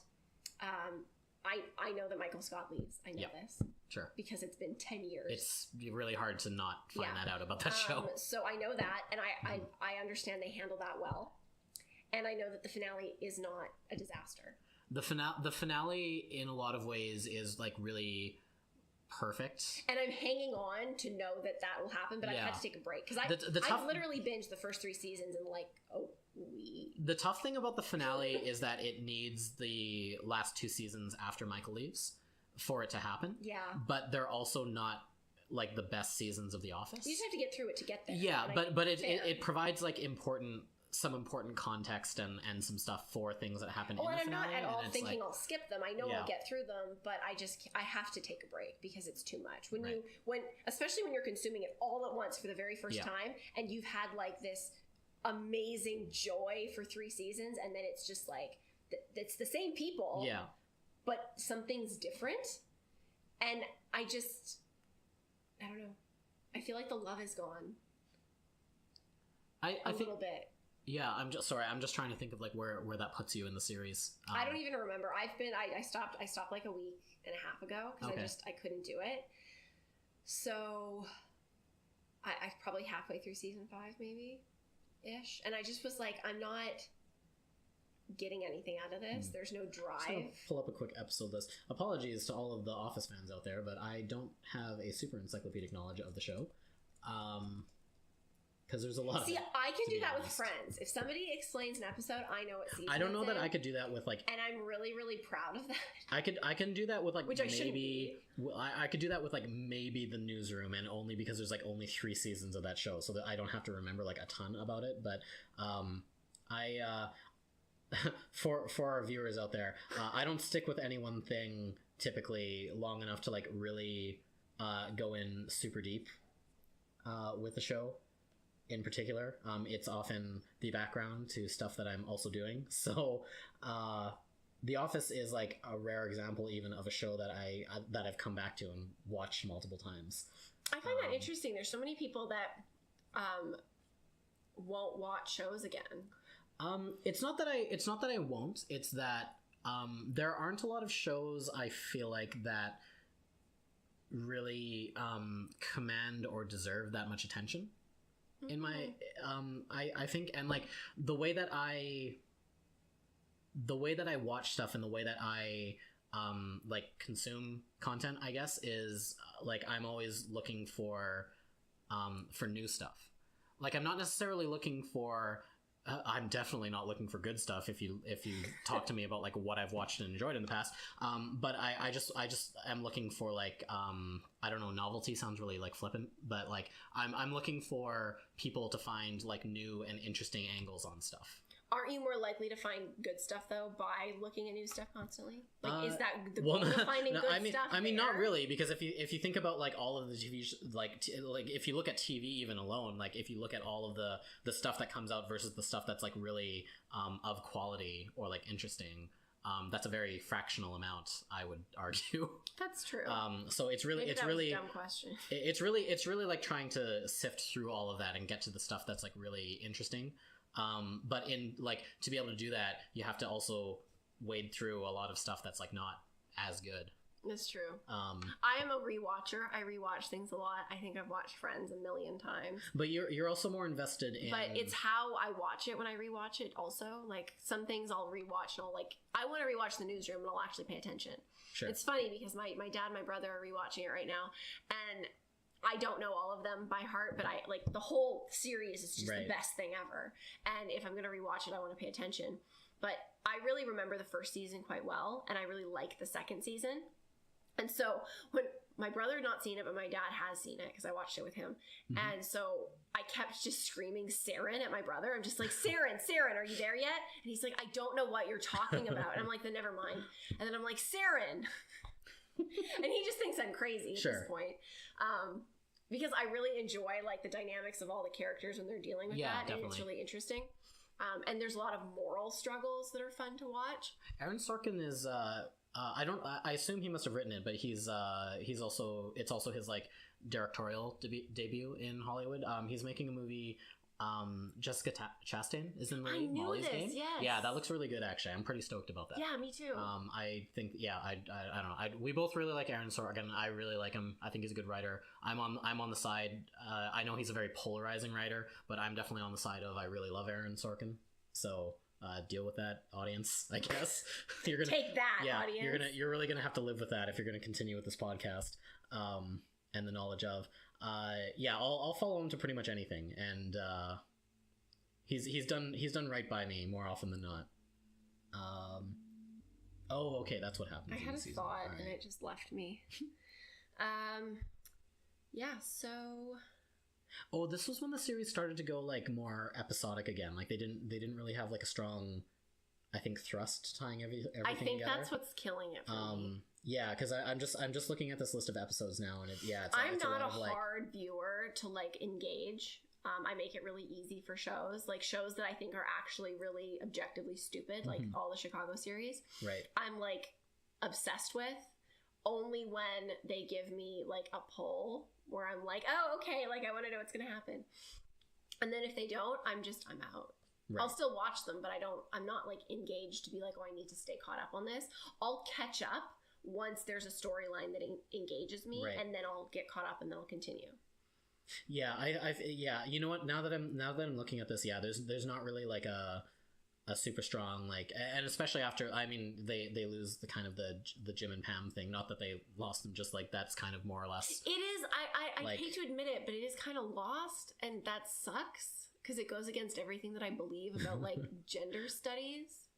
I know that Michael Scott leaves. I know this. Sure. Because it's been 10 years. It's really hard to not find that out about that show. So I know that, and I understand they handle that well. And I know that the finale is not a disaster. The finale, in a lot of ways, is, like, really perfect. And I'm hanging on to know that will happen, but I've had to take a break. Because I've literally binged the first 3 seasons in, like, a The tough thing about the finale is that it needs the last 2 seasons after Michael leaves for it to happen. Yeah. But they're also not like the best seasons of The Office. You just have to get through it to get there. Yeah, but it provides like some important context and some stuff for things that happen in the finale. And I'm not at all thinking like, I'll skip them. I know I'll get through them, but I have to take a break because it's too much. Especially when you're consuming it all at once for the very first time, and you've had like this amazing joy for 3 seasons, and then it's just like it's the same people, but something's different, and I don't know. I feel like the love is gone. I think, little bit. Yeah, I'm just trying to think of like where that puts you in the series. I don't even remember. I stopped like a week and a half ago because I couldn't do it. So I probably halfway through season 5 maybe ish, and I just was like, I'm not getting anything out of this. There's no drive. So pull up a quick episode list. Apologies to all of the Office fans out there, but I don't have a super encyclopedic knowledge of the show. Because there's a lot of it, I can do that with Friends. If somebody explains an episode, I know what season I don't know it's that in, I could do that with like... And I'm really, really proud of that. I can do that with like Which maybe... I could do that with like maybe The Newsroom, and only because there's like only 3 seasons of that show, so that I don't have to remember like a ton about it. But for our viewers out there, I don't stick with any one thing typically long enough to like really go in super deep with the show. In particular, it's often the background to stuff that I'm also doing. So, The Office is like a rare example, even of a show that I've come back to and watched multiple times. I find that interesting. There's so many people that won't watch shows again. It's not that I won't. It's that there aren't a lot of shows I feel like that really command or deserve that much attention. In my I think, and like the way that I watch stuff and the way that I like consume content, I guess, is like I'm always looking for new stuff. Like I'm not necessarily looking for I'm definitely not looking for good stuff if you talk to me about like what I've watched and enjoyed in the past. But I just am looking for like I don't know, novelty sounds really like flippant, but like I'm looking for people to find like new and interesting angles on stuff. Aren't you more likely to find good stuff though by looking at new stuff constantly? Like, is that the goal of finding good stuff? I mean, not really, because if you think about like all of the TV, like if you look at TV even alone, like if you look at all of the stuff that comes out versus the stuff that's like really of quality or like interesting, that's a very fractional amount, I would argue. That's true. So it's really Maybe that was a dumb question. It's really like trying to sift through all of that and get to the stuff that's like really interesting. But in like to be able to do that, you have to also wade through a lot of stuff that's like not as good. That's true. I am a rewatcher. I rewatch things a lot. I think I've watched Friends 1 million times. But you're also more invested in. But it's how I watch it when I rewatch it. Also, like some things I'll rewatch and I'll like I want to rewatch The Newsroom and I'll actually pay attention. Sure. It's funny because my dad and my brother are rewatching it right now, and I don't know all of them by heart, but I like the whole series is just the best thing ever. And if I'm going to rewatch it, I want to pay attention. But I really remember the first season quite well, and I really like the second season. And so when my brother had not seen it, but my dad has seen it because I watched it with him. Mm-hmm. And so I kept just screaming Saren at my brother. I'm just like, Saren, are you there yet? And he's like, I don't know what you're talking about. And I'm like, then never mind. And then I'm like, Saren. And he just thinks I'm crazy at this point. Because I really enjoy like the dynamics of all the characters when they're dealing with that. Definitely. And it's really interesting. And there's a lot of moral struggles that are fun to watch. Aaron Sorkin is I assume he must have written it, but it's also his like directorial debut in Hollywood. He's making a movie. Jessica Chastain is in the Molly's Game. Yes. Yeah, that looks really good. Actually, I'm pretty stoked about that. Yeah, me too. I think I don't know. We both really like Aaron Sorkin. I really like him. I think he's a good writer. I'm on the side. I know he's a very polarizing writer, but I'm definitely on the side of I really love Aaron Sorkin. So deal with that, audience. I guess you're gonna take that. Audience. You're really gonna have to live with that if you're gonna continue with this podcast. And the knowledge of. I'll follow him to pretty much anything, and He's done right by me more often than not. Oh, okay, that's what happened. I had a thought and it just left me. Yeah, so. Oh, this was when the series started to go like more episodic again. Like they didn't really have like a strong, I think, thrust tying everything I think together. That's what's killing it for me. Yeah, because I'm just looking at this list of episodes now, and I'm not a hard viewer to like engage. I make it really easy for shows that I think are actually really objectively stupid, like all the Chicago series. Right. I'm like obsessed with only when they give me like a pull where I'm like, oh, okay, like I want to know what's going to happen. And then if they don't, I'm out. Right. I'll still watch them, but I'm not like engaged to be like, oh, I need to stay caught up on this. I'll catch up once there's a storyline that engages me, right. And then I'll get caught up and then I'll continue. Yeah, yeah. You know what? Now that I'm looking at this, yeah, there's not really like a super strong like, and especially after, I mean, they lose the kind of the Jim and Pam thing. Not that they lost them, just like that's kind of more or less. It is. I like, hate to admit it, but it is kind of lost, and that sucks because it goes against everything that I believe about like gender studies.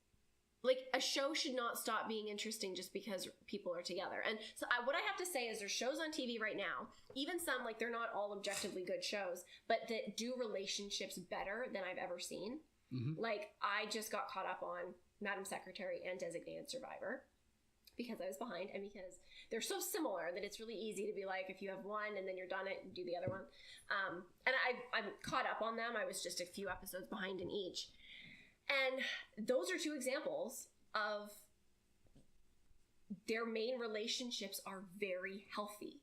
Like, a show should not stop being interesting just because people are together. And so what I have to say is there's shows on TV right now, even some, like, they're not all objectively good shows, but that do relationships better than I've ever seen. Mm-hmm. Like, I just got caught up on Madam Secretary and Designated Survivor because I was behind and because they're so similar that it's really easy to be like, if you have one and then you're done it, do the other one. And I'm caught up on them. I was just a few episodes behind in each. And those are two examples of their main relationships are very healthy.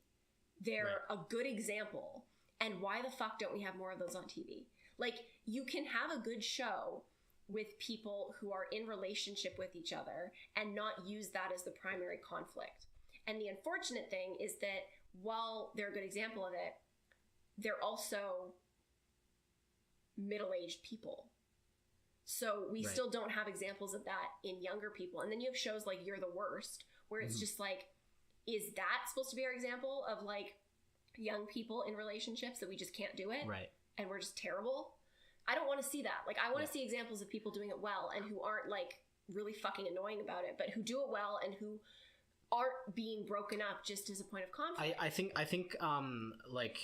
They're right. A good example. And why the fuck don't we have more of those on TV? Like, you can have a good show with people who are in relationship with each other and not use that as the primary conflict. And the unfortunate thing is that while they're a good example of it, they're also middle-aged people. So we right. still don't have examples of that in younger people. And then you have shows like You're the Worst, where it's just like, is that supposed to be our example of like young people in relationships that we just can't do it? Right. And we're just terrible? I don't want to see that. Like, I want to see examples of people doing it well and who aren't like really fucking annoying about it, but who do it well and who aren't being broken up just as a point of conflict. I think like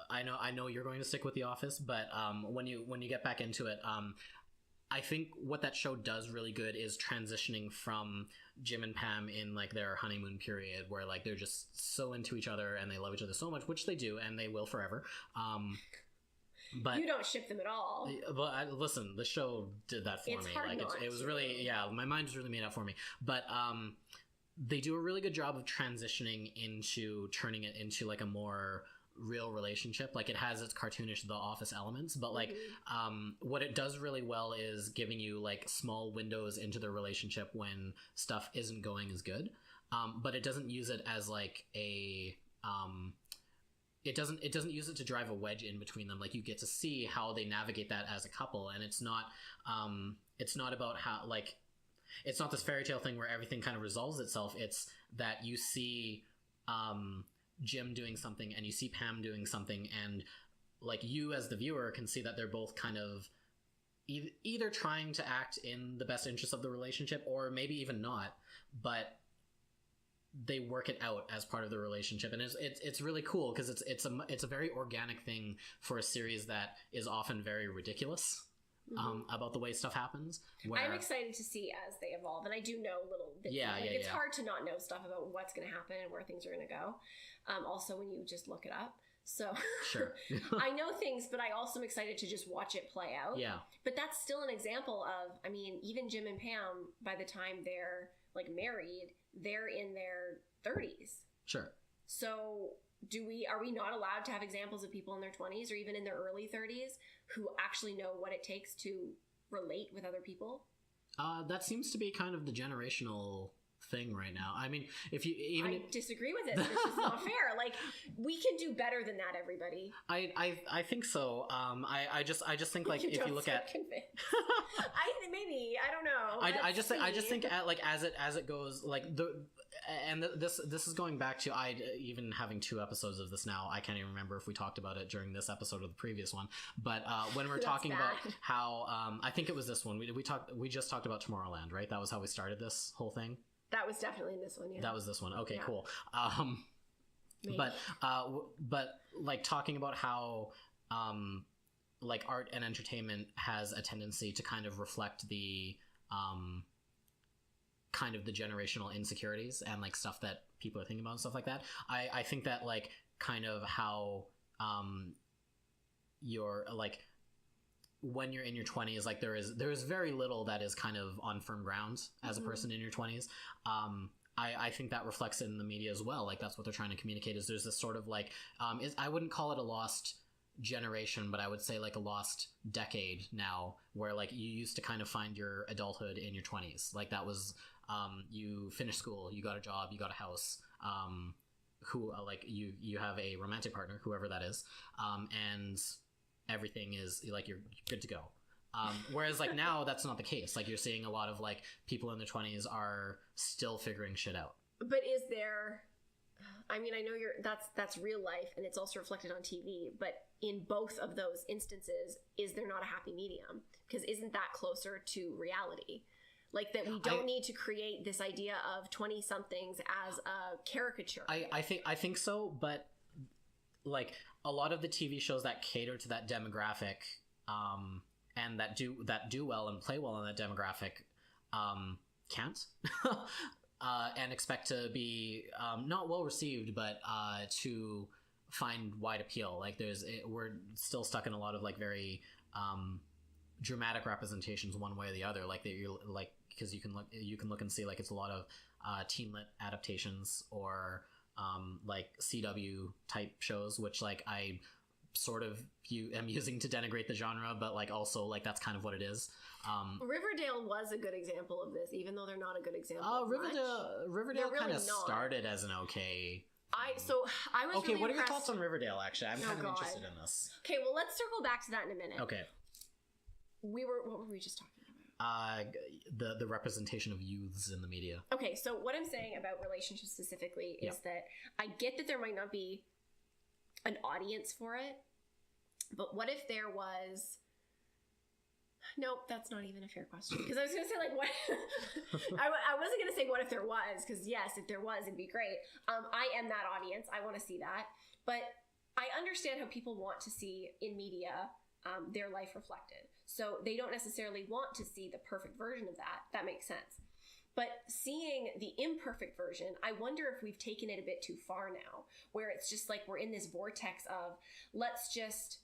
I know you're going to stick with The Office, but when you get back into it, I think what that show does really good is transitioning from Jim and Pam in like their honeymoon period where like they're just so into each other and they love each other so much, which they do and they will forever. But you don't ship them at all. But listen, the show did that for me. Like it was really, yeah, my mind was really made up for me. But they do a really good job of transitioning into turning it into like a more real relationship. Like, it has its cartoonish The Office elements, but like what it does really well is giving you like small windows into the relationship when stuff isn't going as good, but it doesn't use it as like a it doesn't use it to drive a wedge in between them. Like, you get to see how they navigate that as a couple, and it's not about how, like, it's not this fairy tale thing where everything kind of resolves itself. It's that you see Jim doing something and you see Pam doing something, and like, you as the viewer can see that they're both kind of either trying to act in the best interest of the relationship or maybe even not, but they work it out as part of the relationship. And it's really cool because it's a very organic thing for a series that is often very ridiculous about the way stuff happens. I'm excited to see as they evolve, and I do know little bits. It's hard to not know stuff about what's going to happen and where things are going to go. Also, when you just look it up. So sure. I know things, but I also am excited to just watch it play out. Yeah. But that's still an example of, I mean, even Jim and Pam, by the time they're like married, they're in their 30s. Sure. So are we not allowed to have examples of people in their 20s or even in their early 30s who actually know what it takes to relate with other people? That seems to be kind of the generational thing right now. I mean, if you even I disagree with it. It's just not fair. Like, we can do better than that, everybody. I think so. I just think like if you look at maybe I don't know. I just think at, like as it goes, like this is going back to even having 2 episodes of this now. I can't even remember if we talked about it during this episode or the previous one. But when we're talking about how I think it was this one we just talked about Tomorrowland, right? That was how we started this whole thing. That was definitely in this one. Yeah, that was this one. Okay, yeah. Cool. But like talking about how like art and entertainment has a tendency to kind of reflect the kind of the generational insecurities and like stuff that people are thinking about and stuff like that. I think that like kind of how you're like when you're in your 20s, like there is very little that is kind of on firm ground as a person in your 20s. I think that reflects it in the media as well. Like that's what they're trying to communicate is there's this sort of like I wouldn't call it a lost generation, but I would say like a lost decade now, where like you used to kind of find your adulthood in your 20s. Like that was you finished school, you got a job, you got a house, who like you have a romantic partner, whoever that is, and everything is like you're good to go. Whereas like now that's not the case. Like you're seeing a lot of like people in their 20s are still figuring shit out. But is there, I mean, I know that's real life and it's also reflected on TV, but in both of those instances, is there not a happy medium? Because isn't that closer to reality? Like that we don't need to create this idea of 20 somethings as a caricature. I think so, but like a lot of the TV shows that cater to that demographic, and that do well and play well in that demographic, can't and expect to be not well received, but to find wide appeal. Like we're still stuck in a lot of like very dramatic representations one way or the other. Like that you like because you can look and see like it's a lot of teen lit adaptations or like CW type shows, which like I sort of am using to denigrate the genre, but like also like that's kind of what it is. Riverdale was a good example of this, even though they're not a good example. Riverdale really kind of started as an okay. I was okay. Really what are your impressed. Thoughts on Riverdale? Actually, I'm kind of interested in this. Okay, well let's circle back to that in a minute. Okay. What were we just talking about? The representation of youths in the media. Okay, so what I'm saying about relationships specifically is that I get that there might not be an audience for it, but what if there was... Nope, that's not even a fair question. Because I was going to say, like, what... I wasn't going to say what if there was, because yes, if there was, it'd be great. I am that audience. I want to see that. But I understand how people want to see in media their life reflected. So they don't necessarily want to see the perfect version of that. That makes sense. But seeing the imperfect version, I wonder if we've taken it a bit too far now, where it's just like we're in this vortex of let's just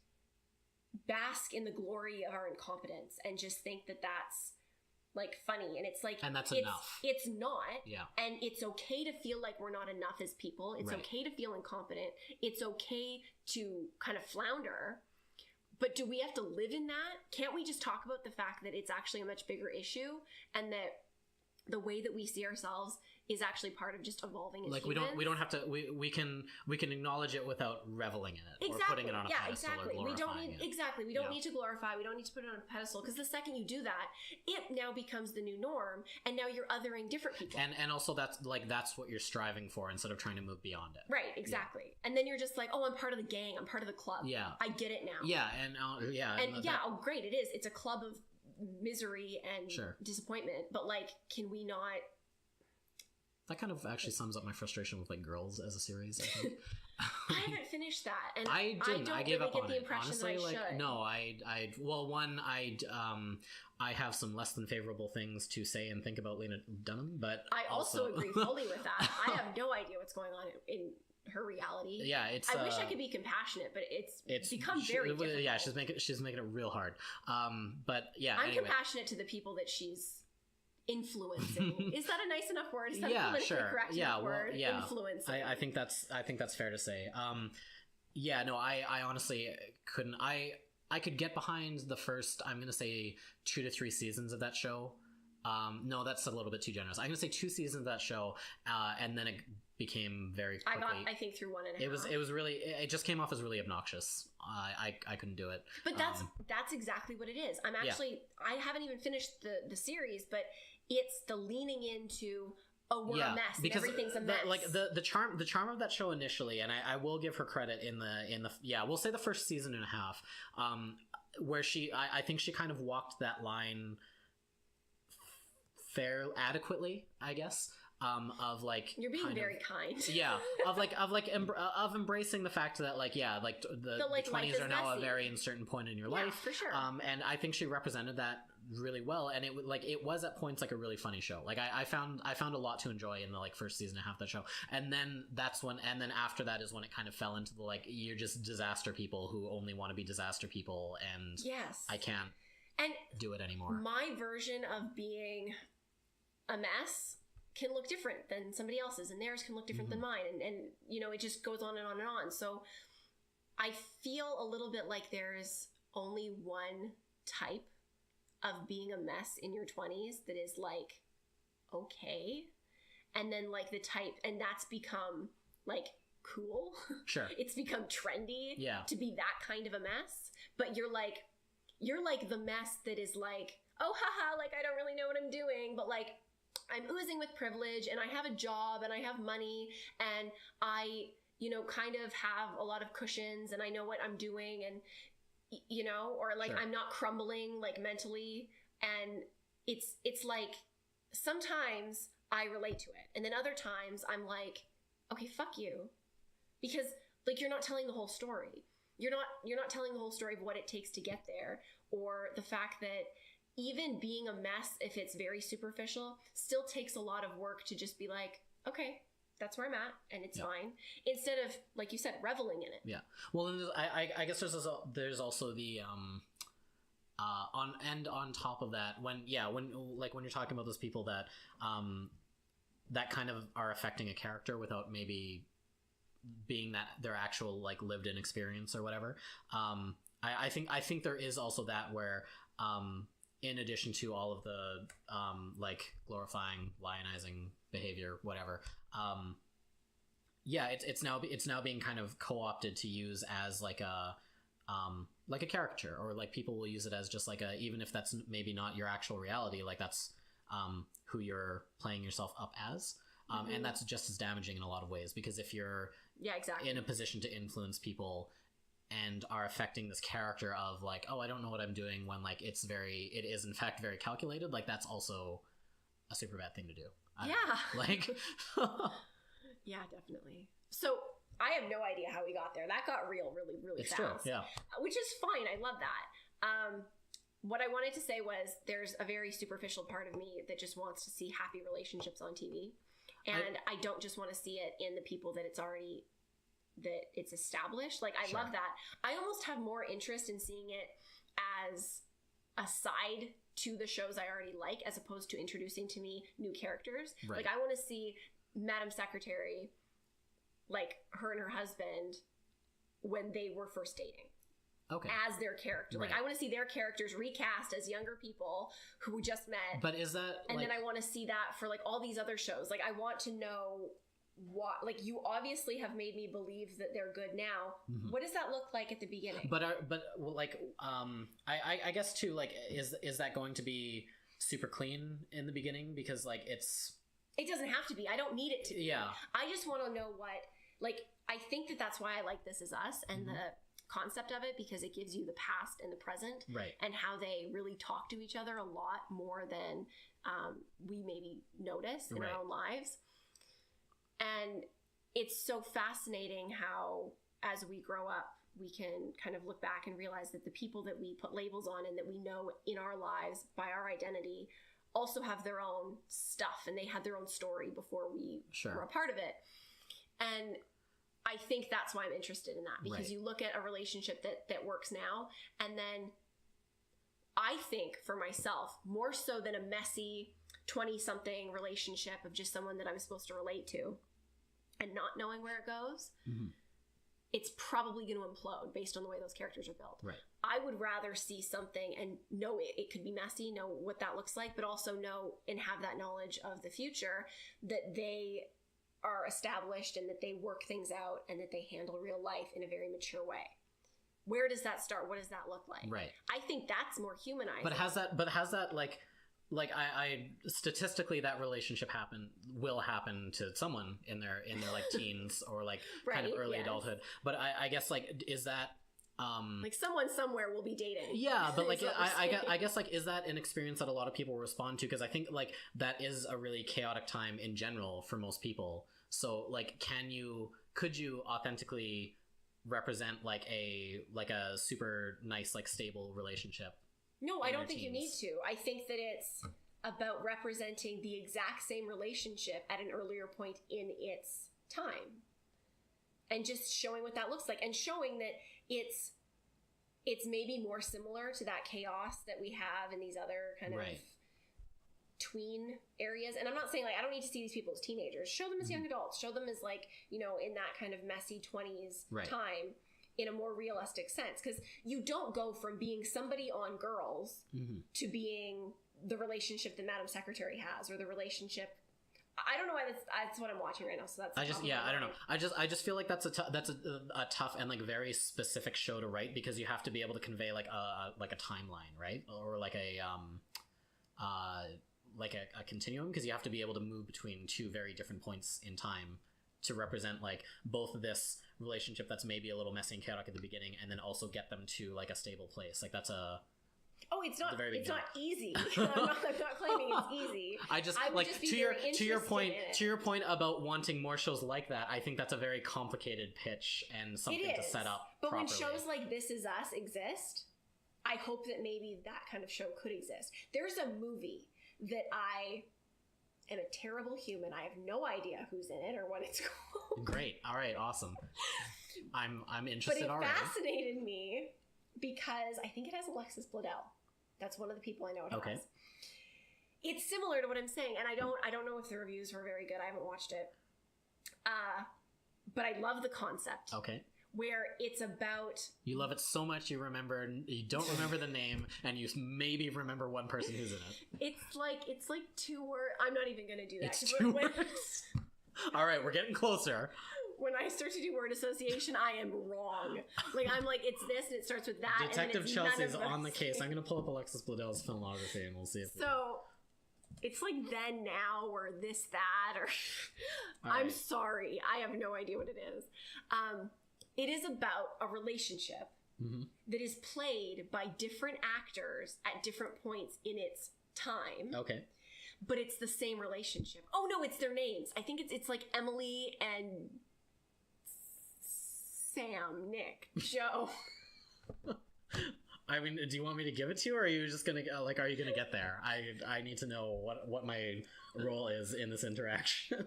bask in the glory of our incompetence and just think that that's like funny. And it's like, and that's enough. It's not. Yeah. And it's okay to feel like we're not enough as people. It's okay to feel incompetent. It's okay to kind of flounder. But do we have to live in that? Can't we just talk about the fact that it's actually a much bigger issue and that the way that we see ourselves is actually part of just evolving as like humans? we don't have to we can acknowledge it without reveling in it or putting it on a pedestal or glorifying we don't need it. We don't need to glorify, we don't need to put it on a pedestal, because the second you do that, it now becomes the new norm, and now you're othering different people. And also that's what you're striving for instead of trying to move beyond it. Right, exactly. Yeah. And then you're just like, oh, I'm part of the gang, I'm part of the club. Yeah. I get it now. Yeah, and oh great, it is. It's a club of misery and disappointment, but like, can we not... That kind of actually sums up my frustration with like Girls as a series, I think. I haven't finished that, and I didn't. I gave up on it. Honestly, like should. No, I have some less than favorable things to say and think about Lena Dunham, but I also agree fully with that. I have no idea what's going on in her reality. Yeah, it's. I wish I could be compassionate, but it's become very difficult. Yeah, she's making it real hard. But yeah, I'm compassionate to the people that she's influencing. Is that a nice enough word? Is that a politically correct enough word? Influencing. I think that's fair to say. I honestly couldn't. I could get behind the first, I'm gonna say 2 to 3 seasons of that show. No, that's a little bit too generous. I'm gonna say 2 seasons of that show, and then it became very quickly. I think through 1.5. It was really. It just came off as really obnoxious. I couldn't do it. But that's exactly what it is. I'm actually I haven't even finished the series, but it's the leaning into we're a mess. Because everything's a mess. The charm of that show initially, and I will give her credit in the we'll say the first season and a half, where I think she kind of walked that line fair adequately, I guess. Of like you're being very kind. Yeah, of embracing the fact that the 20s are now a very uncertain point in your life, for sure. And I think she represented that really well, and it was at points like a really funny show. Like I found a lot to enjoy in the first season and a half of that show, and then after that is when it kind of fell into the you're just disaster people who only want to be disaster people, and yes, I can't do it anymore. My version of being a mess can look different than somebody else's, and theirs can look different than mine, and it just goes on and on and on. So I feel a little bit like there's only one type of being a mess in your 20s that is okay, and then the type, and that's become cool. Sure. It's become trendy to be that kind of a mess, but you're the mess that is oh haha, I don't really know what I'm doing, but I'm oozing with privilege, and I have a job, and I have money, and I, kind of have a lot of cushions, and I know what I'm doing, and, or Sure. I'm not crumbling, mentally. And it's sometimes I relate to it. And then other times I'm okay, fuck you. Because you're not telling the whole story. You're not telling the whole story of what it takes to get there, or the fact that even being a mess, if it's very superficial, still takes a lot of work to just be okay, that's where I'm at, and it's fine. Instead of, like you said, reveling in it. Yeah. Well, and I guess there's also the on top of that, when you're talking about those people that that kind of are affecting a character without maybe being that their actual lived in experience or whatever. I think there is also that where in addition to all of the glorifying, lionizing behavior, whatever, it's now being kind of co-opted to use as a caricature, or people will use it as just even if that's maybe not your actual reality, that's who you're playing yourself up as, and that's just as damaging in a lot of ways, because if you're exactly in a position to influence people and are affecting this character of oh, I don't know what I'm doing, when it is in fact very calculated, that's also a super bad thing to do. Yeah, definitely. So I have no idea how we got there. That got real really, really it's fast. True, yeah. Which is fine. I love that. What I wanted to say was there's a very superficial part of me that just wants to see happy relationships on TV. And I don't just want to see it in the people that it's established. I Sure. love that. I almost have more interest in seeing it as a side to the shows I already like, as opposed to introducing to me new characters. Right. I want to see Madam Secretary, her and her husband, when they were first dating. Okay. As their character. Right. I want to see their characters recast as younger people who we just met. But is that and then I want to see that for all these other shows. I want to know what, you obviously have made me believe that they're good now. Mm-hmm. What does that look like at the beginning? I guess too, is that going to be super clean in the beginning? Because it doesn't have to be. I don't need it to be. Yeah. I just want to know what, I think that's why I like This Is Us and Mm-hmm. the concept of it, because it gives you the past and the present, right, and how they really talk to each other a lot more than we maybe notice in right. our own lives. And it's so fascinating how, as we grow up, we can kind of look back and realize that the people that we put labels on and that we know in our lives by our identity also have their own stuff, and they had their own story before we Sure. were a part of it. And I think that's why I'm interested in that, because Right. you look at a relationship that works now, and then I think for myself, more so than a messy 20-something relationship of just someone that I'm supposed to relate to and not knowing where it goes, Mm-hmm. it's probably going to implode based on the way those characters are built. Right. I would rather see something and know it could be messy, know what that looks like, but also know and have that knowledge of the future that they are established and that they work things out and that they handle real life in a very mature way. Where does that start? What does that look like? Right. I think that's more humanizing. But has that like I statistically that relationship will happen to someone in their like teens or like kind of early adulthood. But I guess like is that like someone somewhere will be dating. Yeah, but like I guess like is that an experience that a lot of people respond to? Because I think like that is a really chaotic time in general for most people. So like could you authentically represent like a super nice like stable relationship? No, I don't think you need to. I think that it's about representing the exact same relationship at an earlier point in its time. And just showing what that looks like and showing that it's maybe more similar to that chaos that we have in these other kind of tween areas. And I'm not saying like I don't need to see these people as teenagers. Show them as young adults. Show them as like, you know, in that kind of messy 20s time in a more realistic sense. Because you don't go from being somebody on Girls to being the relationship that Madam Secretary has, or the relationship. I don't know why that's what I'm watching right now. So that's I don't know. I just feel like that's a tough and like very specific show to write, because you have to be able to convey like a timeline, right? Or like a continuum, because you have to be able to move between two very different points in time to represent like both this relationship that's maybe a little messy and chaotic at the beginning, and then also get them to like a stable place. Like that's a it's not easy. I'm not claiming it's easy. I would just to your point about wanting more shows like that. I think that's a very complicated pitch and something to set up. But properly. When shows like This Is Us exist, I hope that maybe that kind of show could exist. There's a movie that I am a terrible human. I have no idea who's in it or what it's called. Great. All right. Awesome. I'm interested already. But it fascinated me because I think it has Alexis Bledel. That's one of the people I know it has. It's similar to what I'm saying, and I don't know if the reviews were very good. I haven't watched it. But I love the concept. Okay. Where it's about... You love it so much you don't remember the name, and you maybe remember one person who's in it. It's like 2 words. I'm not even going to do that. It's 2 words. All right, we're getting closer. When I start to do word association, I am wrong. Like, I'm like, it's this, and it starts with that. Detective Chelsea's on the case. I'm going to pull up Alexis Bledel's filmography, and we'll see if... So, it's like then, now, or this, that, or... I'm sorry. I have no idea what it is. It is about a relationship that is played by different actors at different points in its time. Okay. But it's the same relationship. Oh, no, it's their names. I think it's like Emily and... Sam, Nick, Joe. I mean, do you want me to give it to you, or are you just gonna like? Are you gonna get there? I need to know what my role is in this interaction.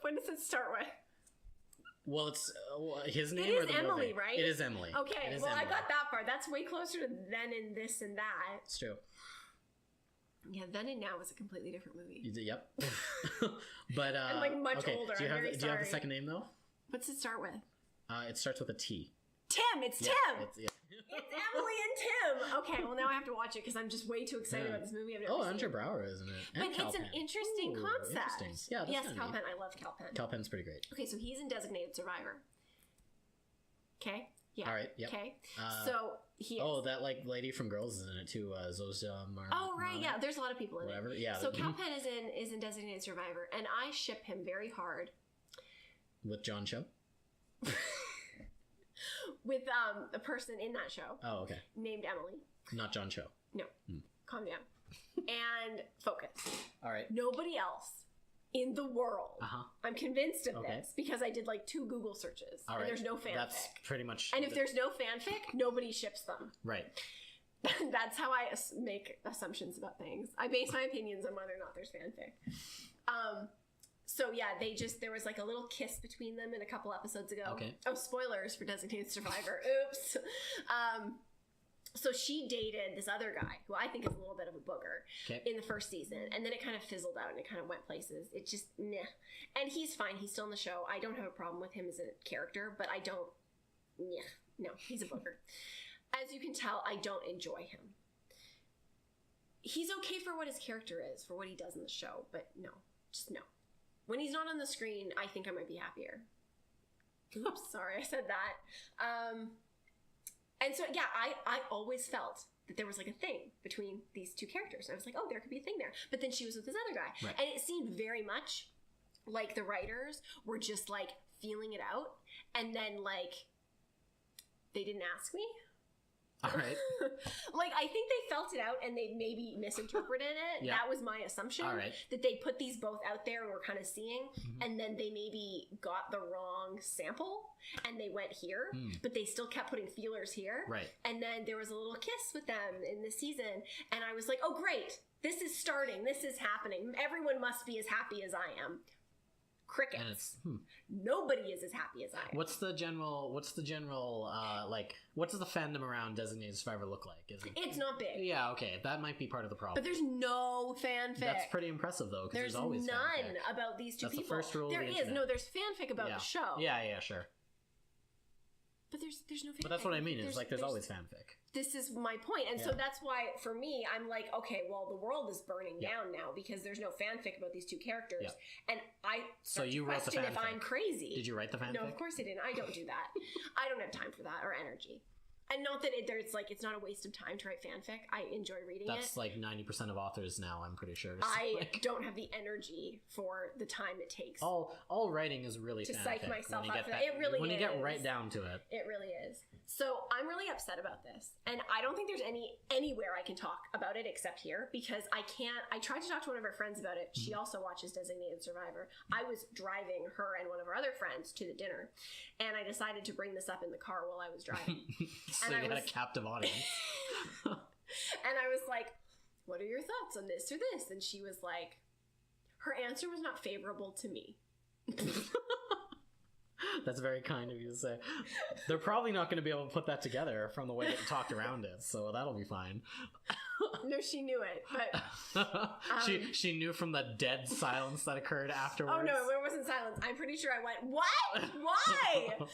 When does it start with? Well, it's his name. It is or the Emily, movie? Right? It is Emily. Okay, well, I got that part. That's way closer to Then and This and That. It's true. Yeah, Then and Now is a completely different movie. Yep. But I'm like much older. Do you have the second name though? What's it start with? It starts with a T. Tim. It's Tim. It's Emily and Tim. Okay, well now I have to watch it because I'm just way too excited about this movie. I've never seen Andrew Brower, isn't it? And but it's an interesting concept. Interesting. Yeah, yes, Kal Penn. I love Kal Penn. Kal Penn's pretty great. Okay, so he's in Designated Survivor. Okay. Yeah. All right. Yep. Okay. So he. Oh, that like lady from Girls is in it too. Zosia. Oh right, yeah. There's a lot of people in it. Yeah. So Kal Penn is in Designated Survivor, and I ship him very hard. With John Cho. With a person in that show. Oh, okay. Named Emily. Not John Cho. No. Calm down. And focus. All right. Nobody else in the world. I'm convinced of this because I did like 2 Google searches. All right. And there's no fanfic. That's pretty much. And if there's no fanfic, nobody ships them. Right. That's how I make assumptions about things. I base my opinions on whether or not there's fanfic. So yeah, there was like a little kiss between them in a couple episodes ago. Okay. Oh, spoilers for Designated Survivor. Oops. So she dated this other guy who I think is a little bit of a booger in the first season. And then it kind of fizzled out and it kind of went places. It just, meh. And he's fine. He's still in the show. I don't have a problem with him as a character, but I don't, no, he's a booger. As you can tell, I don't enjoy him. He's okay for what his character is, for what he does in the show, but no, just no. When he's not on the screen, I think I might be happier. Oops, sorry, I said that. And so, yeah, I always felt that there was like a thing between these two characters. I was like, oh, there could be a thing there. But then she was with this other guy. Right. And it seemed very much like the writers were just like feeling it out. And then like, they didn't ask me. All right. Like, I think they felt it out and they maybe misinterpreted it. Yeah. That was my assumption. All right. That they put these both out there and were kind of seeing, and then they maybe got the wrong sample and they went here, but they still kept putting feelers here. Right. And then there was a little kiss with them in this season, and I was like, oh, great. This is starting. This is happening. Everyone must be as happy as I am. Crickets. And it's Nobody is as happy as I am. What's the general like what does the fandom around Designated Survivor look like? Is it, it's not big. Yeah, okay, that might be part of the problem. But there's no fanfic. That's pretty impressive though, because there's always none fanfic. about these two That's people. the first rule There of the is internet. no. There's fanfic about the show. Yeah, sure. But there's no fanfic. But that's what I mean. It's like there's always fanfic. This is my point. And so that's why, for me, I'm like, okay, well, the world is burning down now because there's no fanfic about these two characters. Yeah. And I start to question if I'm crazy. Did you write the fanfic? No, of course I didn't. I don't do that. I don't have time for that or energy. And not that it's not a waste of time to write fanfic. I enjoy reading it. That's like 90% of authors now, I'm pretty sure. I don't have the energy for the time it takes. All writing is really to fanfic. psych myself up. It really is. When you get right down to it. It really is. So I'm really upset about this. And I don't think there's anywhere I can talk about it except here because I can't. I tried to talk to one of our friends about it. She also watches Designated Survivor. I was driving her and one of our other friends to the dinner. And I decided to bring this up in the car while I was driving. So you had a captive audience. And I was like, what are your thoughts on this or this? And she was like, her answer was not favorable to me. That's very kind of you to say. They're probably not going to be able to put that together from the way that you talked around it, so that'll be fine. No, she knew it, but she knew from the dead silence that occurred afterwards. Oh no, it wasn't silence. I'm pretty sure I went, what? Why?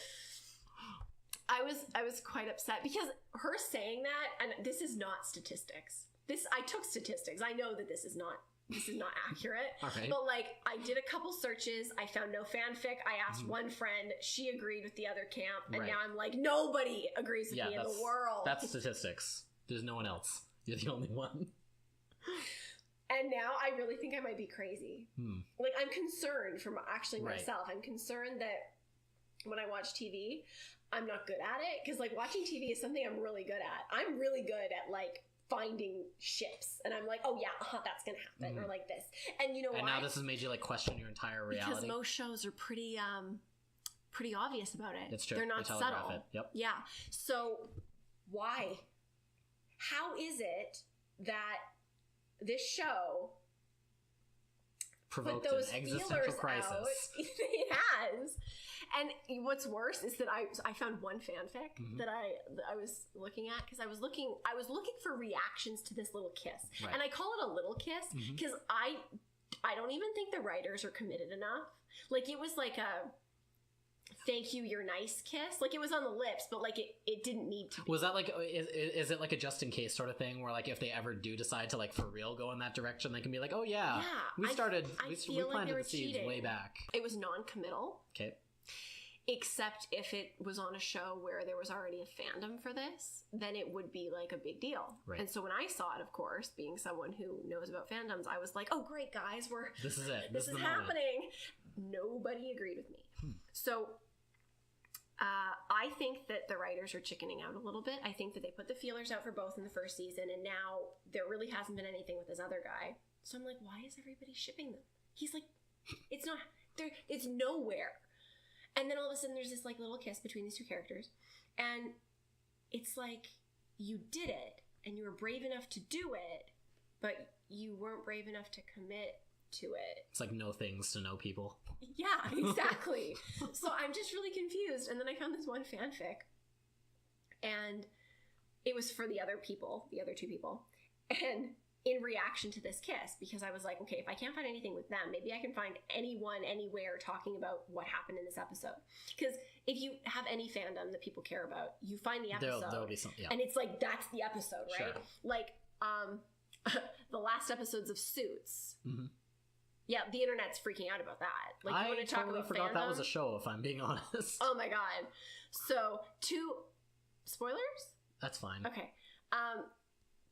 I was quite upset because her saying that, and this is not statistics. I took statistics. I know that this is not accurate. Right. But like, I did a couple searches. I found no fanfic. I asked one friend. She agreed with the other camp. And now I'm like, nobody agrees with me in the world. That's statistics. There's no one else. You're the only one. And now I really think I might be crazy. Like, I'm concerned for myself. I'm concerned that when I watch TV, I'm not good at it. Because like, watching TV is something I'm really good at. I'm really good at like finding ships, and I'm like, oh yeah, that's gonna happen, or like this, and you know why? And now this has made you like question your entire reality. Because most shows are pretty obvious about it. It's true. They're not subtle. It. Yep. Yeah. So why? How is it that this show provoked put those an existential feelers crisis? Out? It has. And what's worse is that I found one fanfic that I was looking at because I was looking for reactions to this little kiss, and I call it a little kiss because I don't even think the writers are committed enough. Like, it was like a thank you, you're nice kiss. Like, it was on the lips, but like it didn't need to be. Was that like is it like a just in case sort of thing where like if they ever do decide to like for real go in that direction, they can be like, oh yeah, we planted the seeds way back. It was non-committal. Okay. Except if it was on a show where there was already a fandom for this, then it would be like a big deal. Right. And so when I saw it, of course, being someone who knows about fandoms, I was like, oh great, guys, this is it. This is happening. Nobody agreed with me. So I think that the writers are chickening out a little bit. I think that they put the feelers out for both in the first season, and now there really hasn't been anything with this other guy. So I'm like, why is everybody shipping them? He's like, it's not there. It's nowhere. And then all of a sudden there's this like little kiss between these two characters. And it's like, you did it and you were brave enough to do it, but you weren't brave enough to commit to it. It's like know things to know people. Yeah, exactly. So I'm just really confused. And then I found this one fanfic. And it was for the other two people. And in reaction to this kiss, because I was like, okay, if I can't find anything with them, maybe I can find anyone, anywhere talking about what happened in this episode. Because if you have any fandom that people care about, you find the episode, there'll be some, and it's like, that's the episode, right? Sure. Like, the last episodes of Suits. Mm-hmm. Yeah, the internet's freaking out about that. Like, I totally forgot that was a show, if I'm being honest. Oh my god. So, spoilers? That's fine. Okay.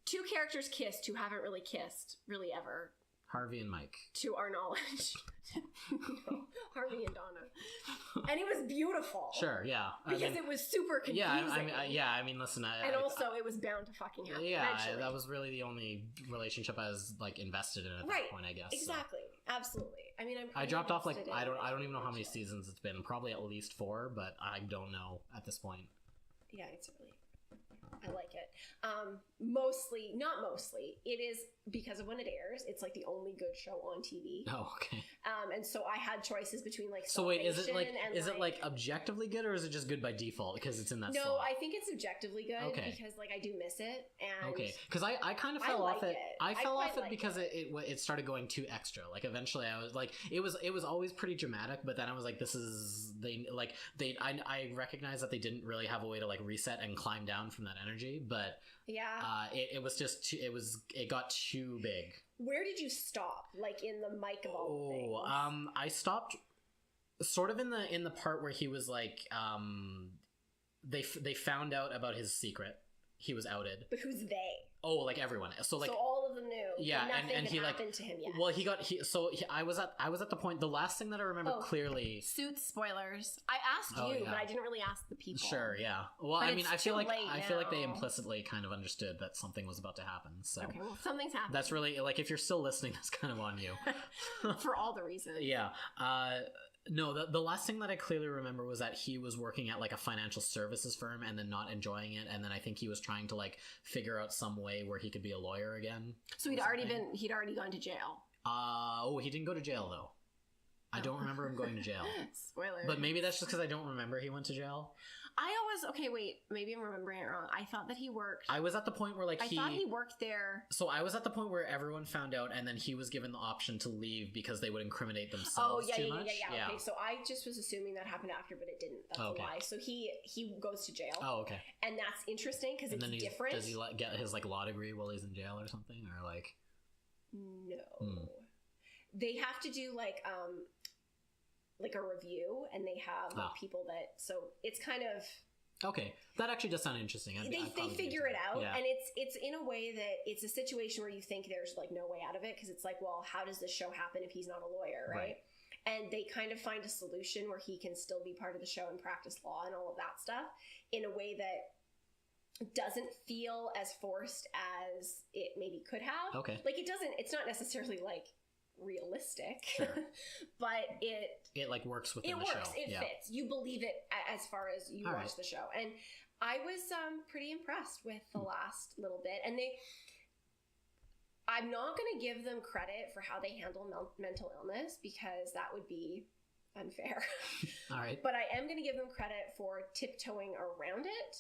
Two characters kissed who haven't really kissed, really ever. Harvey and Mike. To our knowledge. No, Harvey and Donna. And it was beautiful. Sure, yeah. Because it was super confusing. Yeah, I mean, listen. Also, it was bound to fucking happen. Yeah, eventually. That was really the only relationship I was, like, invested in at that point, I guess. Exactly. So. Absolutely. I mean, I dropped off, like, I don't even know how many seasons it's been. Probably at least 4, but I don't know at this point. Yeah, it's really... I like it. Not mostly. It is because of when it airs. It's like the only good show on TV. Oh, okay. And so I had choices between like. So wait, is it like objectively good, or is it just good by default because it's in that? No, slot? I think it's objectively good because like I do miss it. And okay, because I kind of fell off it. I fell off it because it started going too extra. Like eventually, I was like, it was always pretty dramatic, but then I was like, I recognize that they didn't really have a way to like reset and climb down from that energy, but yeah, it was just it got too big. Where did you stop? Like in the Mike of all things? I stopped sort of in the part where he was like, they found out about his secret. He was outed. But who's they? Oh, like everyone. So all of them knew. Yeah, and he happened to him yet. Well, I was at the point. The last thing that I remember clearly. Suits spoilers. I asked you, but I didn't really ask the people. Sure, yeah. Well, but I mean, I feel like they implicitly kind of understood that something was about to happen. So okay, well, something's happening. That's really like if you're still listening, that's kind of on you. For all the reasons. Yeah. No, the last thing that I clearly remember was that he was working at like a financial services firm and then not enjoying it, and then I think he was trying to like figure out some way where he could be a lawyer again. So he'd already gone to jail. He didn't go to jail though. I don't remember him going to jail. Spoiler. But maybe that's just because I don't remember he went to jail. Maybe I'm remembering it wrong. I thought that he worked. I was at the point where I thought he worked there. So I was at the point where everyone found out, and then he was given the option to leave because they would incriminate themselves too much. Yeah. Okay, so I just was assuming that happened after, but it didn't. That's a lie. So he goes to jail. Oh, okay. And that's interesting because it's different. Does he get his like law degree while he's in jail or something, or like? No. They have to do like a review, and they have people that. So it's kind of. Okay, that actually does sound interesting. They figure it out, and it's in a way that it's a situation where you think there's like no way out of it because it's like, well, how does this show happen if he's not a lawyer, right? And they kind of find a solution where he can still be part of the show and practice law and all of that stuff in a way that doesn't feel as forced as it maybe could have. Okay, like it doesn't. It's not necessarily like realistic, sure. But it like works within the show. It fits. You believe it as far as you watch the show. And I was pretty impressed with the last little bit. And I'm not going to give them credit for how they handle mental illness because that would be unfair. All right. But I am going to give them credit for tiptoeing around it.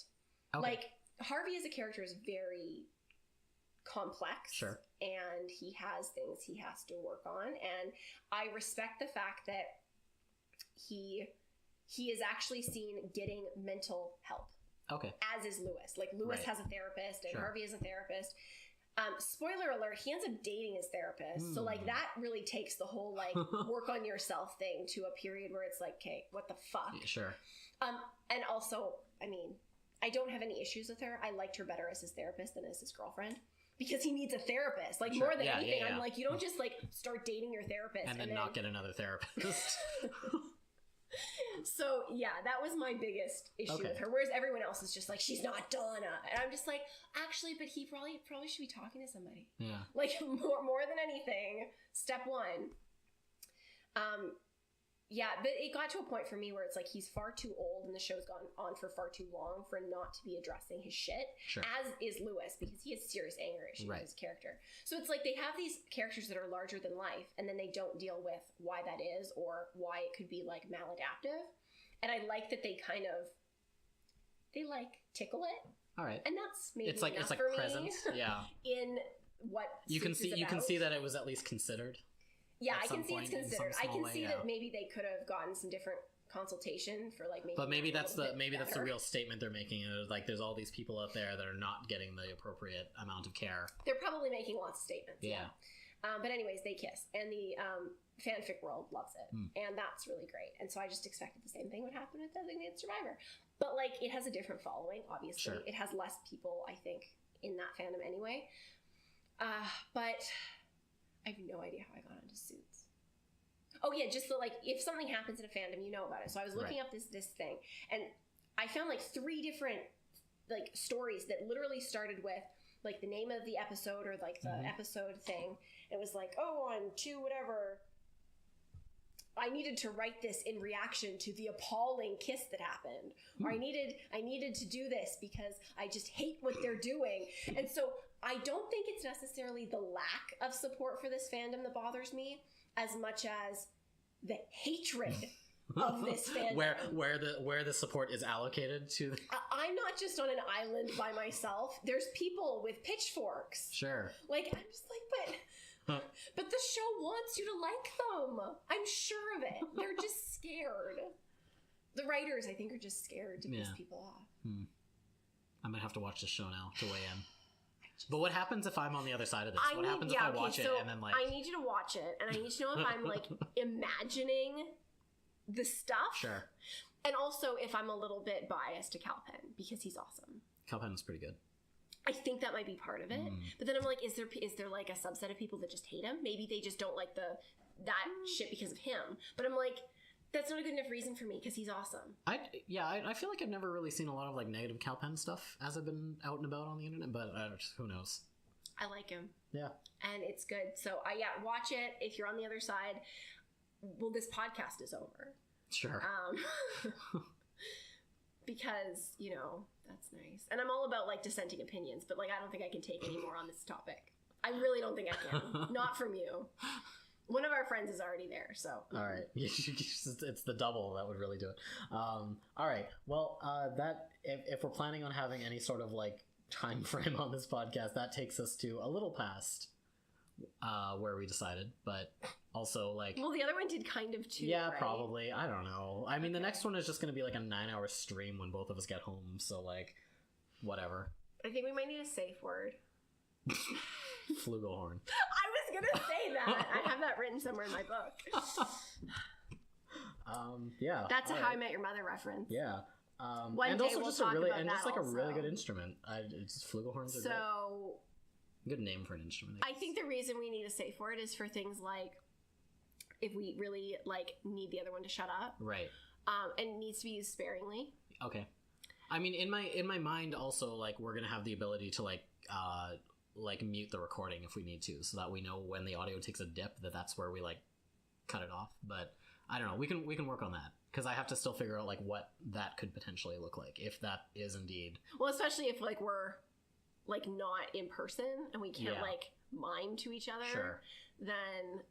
Okay. Like Harvey as a character is very complex, sure, and he has things he has to work on, and I respect the fact that he is actually seen getting mental help. Okay. As is Lewis. Like Lewis has a therapist, and sure. Harvey is a therapist. Spoiler alert, he ends up dating his therapist. So like that really takes the whole like work on yourself thing to a period where it's like, okay, what the fuck? Yeah, sure. And also, I mean, I don't have any issues with her. I liked her better as his therapist than as his girlfriend. Because he needs a therapist. Like, sure. More than anything, I'm like, you don't just, like, start dating your therapist. And then not get another therapist. So, yeah, that was my biggest issue with her. Whereas everyone else is just like, she's not Donna. And I'm just like, actually, but he probably should be talking to somebody. Yeah. Like, more than anything, step one. Yeah, but it got to a point for me where it's like he's far too old and the show's gone on for far too long for not to be addressing his shit, sure. As is Lewis, because he has serious anger issues right. with his character. So it's like they have these characters that are larger than life, and then they don't deal with why that is or why it could be like maladaptive. And I like that they kind of, they like tickle it All right. And that's maybe It's like enough it's like for me presence. Yeah. in what You can Suits see is you can about. see that it was at least considered. Yeah, at I some can see it's point in some considered. I small can way, see yeah. that maybe they could have gotten some different consultation for like making. But maybe it a that's little bit that's the better. real statement they're making. Is like there's all these people out there that are not getting the appropriate amount of care. They're probably making lots of statements. Yeah. But anyways, they kiss, and the fanfic world loves it, and that's really great. And so I just expected the same thing would happen with Designated Survivor. But like, it has a different following. Obviously, Sure. It has less people, I think, in that fandom anyway. But I have no idea how I got into Suits. Oh yeah, just the, like, if something happens in a fandom, you know about it. So I was looking up this thing, and I found like 3 different like stories that literally started with like the name of the episode or like the episode thing. It was like, oh, on 2 whatever, I needed to write this in reaction to the appalling kiss that happened, or I needed to do this because I just hate what they're doing. And so I don't think it's necessarily the lack of support for this fandom that bothers me as much as the hatred of this fandom. where the support is allocated to. I'm not just on an island by myself. There's people with pitchforks. Sure. Like, I'm just like, but the show wants you to like them. I'm sure of it. They're just scared. The writers, I think, are just scared to piss people off. I'm gonna have to watch this show now to weigh in. But what happens if I'm on the other side of this? What happens if I watch it and then like... I need you to watch it, and I need to know if I'm like imagining the stuff. Sure. And also if I'm a little bit biased to Calpen, because he's awesome. Calpen is pretty good. I think that might be part of it. But then I'm like, is there like a subset of people that just hate him? Maybe they just don't like that shit because of him. But I'm like, that's not a good enough reason for me because he's awesome. I feel like I've never really seen a lot of like negative Calpen stuff as I've been out and about on the internet, but who knows? I like him. Yeah. And it's good. So watch it if you're on the other side. Well, this podcast is over. Sure. Because, that's nice. And I'm all about like dissenting opinions, but like I don't think I can take any more on this topic. I really don't think I can. Not from you. One of our friends is already there, so. All right. It's the double that would really do it. All right. Well, that if we're planning on having any sort of like time frame on this podcast, that takes us to a little past where we decided, but also like... Well, the other one did kind of too, yeah, right? Probably. I don't know. I mean, the next one is just going to be like a 9-hour stream when both of us get home, so like, whatever. I think we might need a safe word. Flugelhorn. I was gonna say that. I have that written somewhere in my book. Yeah. That's a How I Met Your Mother reference. Yeah. One and day also we'll just talk a really about and just that like also. a really good instrument. It's flugelhorns are so great. Good name for an instrument. I think the reason we need a safe word is for things like if we really like need the other one to shut up, right? And it needs to be used sparingly. Okay. I mean, in my mind, also like we're gonna have the ability to like mute the recording if we need to, so that we know when the audio takes a dip that's where we like cut it off. But I don't know. We can work on that because I have to still figure out like what that could potentially look like if that is indeed. Well, especially if like we're like not in person and we can't like mime to each other. Sure. Then.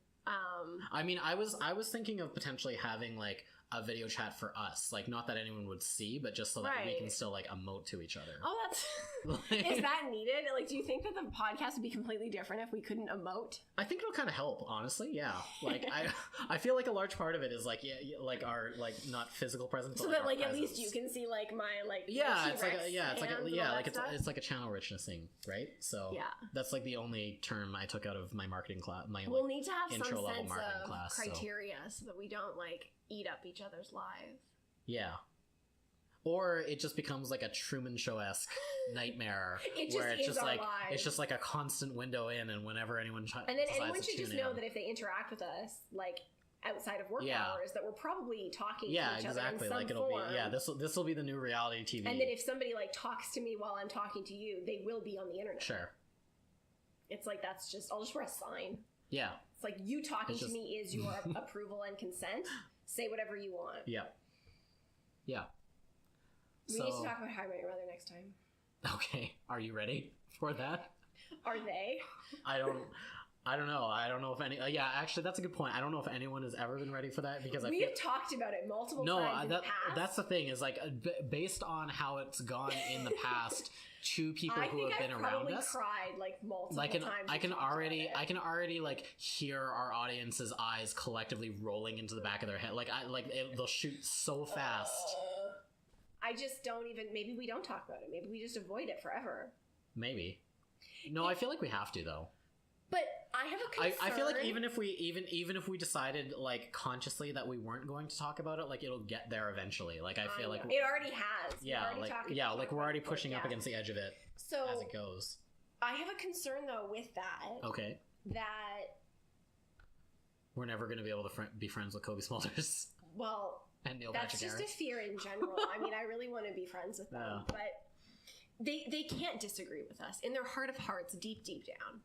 I mean, I was thinking of potentially having like a video chat for us, like not that anyone would see, but just so that we can still like emote to each other. Oh, that's is that needed? Like, do you think that the podcast would be completely different if we couldn't emote? I think it'll kind of help, honestly. Yeah, like I feel like a large part of it is like like our like not physical presence, so but, that like at least you can see like my like it's like a channel richness thing, right? So that's like the only term I took out of my marketing class. We'll need to have some intro level sense marketing of class, criteria so that we don't like eat up each other's lives. Yeah. Or it just becomes like a Truman Show-esque nightmare where it's just like a constant window in, and whenever anyone and then anyone should just know that if they interact with us like outside of work hours, that we're probably talking to each other in some like it'll form. Be this will be the new reality TV. And then if somebody like talks to me while I'm talking to you, they will be on the internet. Sure. It's like I'll just wear a sign. Yeah. It's like you talking to me is your approval and consent. Say whatever you want. Yeah. Yeah. We need to talk about How I Met Your Mother next time. Okay. Are you ready for that? Are they? I don't... I don't know. I don't know if any. Yeah, actually, that's a good point. I don't know if anyone has ever been ready for that because we have talked about it multiple times in the past. That's the thing is like based on how it's gone in the past to people who have been around us. Cried like multiple times. I can already like hear our audience's eyes collectively rolling into the back of their head. They'll shoot so fast. I just don't even. Maybe we don't talk about it. Maybe we just avoid it forever. Maybe. No, I feel like we have to though. But I have a concern. I feel like even if we decided like consciously that we weren't going to talk about it, like it'll get there eventually. Like I feel like it already has. We're already pushing up against the edge of it as it goes. I have a concern though with that. Okay. That we're never going to be able to be friends with Kobe Smulders. Well, and Neil that's Patrick just Harris. A fear in general. I mean, I really want to be friends with them, but they can't disagree with us in their heart of hearts, deep down.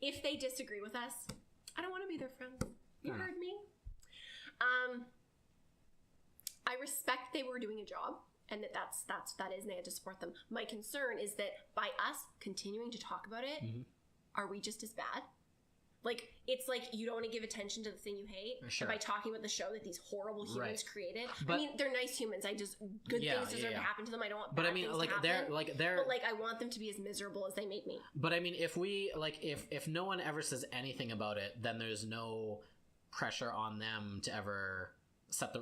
If they disagree with us, I don't want to be their friend. You heard me. I respect they were doing a job, and that is, and they had to support them. My concern is that by us continuing to talk about it, are we just as bad? Like, it's like you don't want to give attention to the thing you hate. Sure. By talking about the show that these horrible humans created. But, I mean, they're nice humans. Good things deserve to happen to them. I don't want bad things to happen. But like, I want them to be as miserable as they make me. But I mean, if we like, if no one ever says anything about it, then there's no pressure on them to ever set the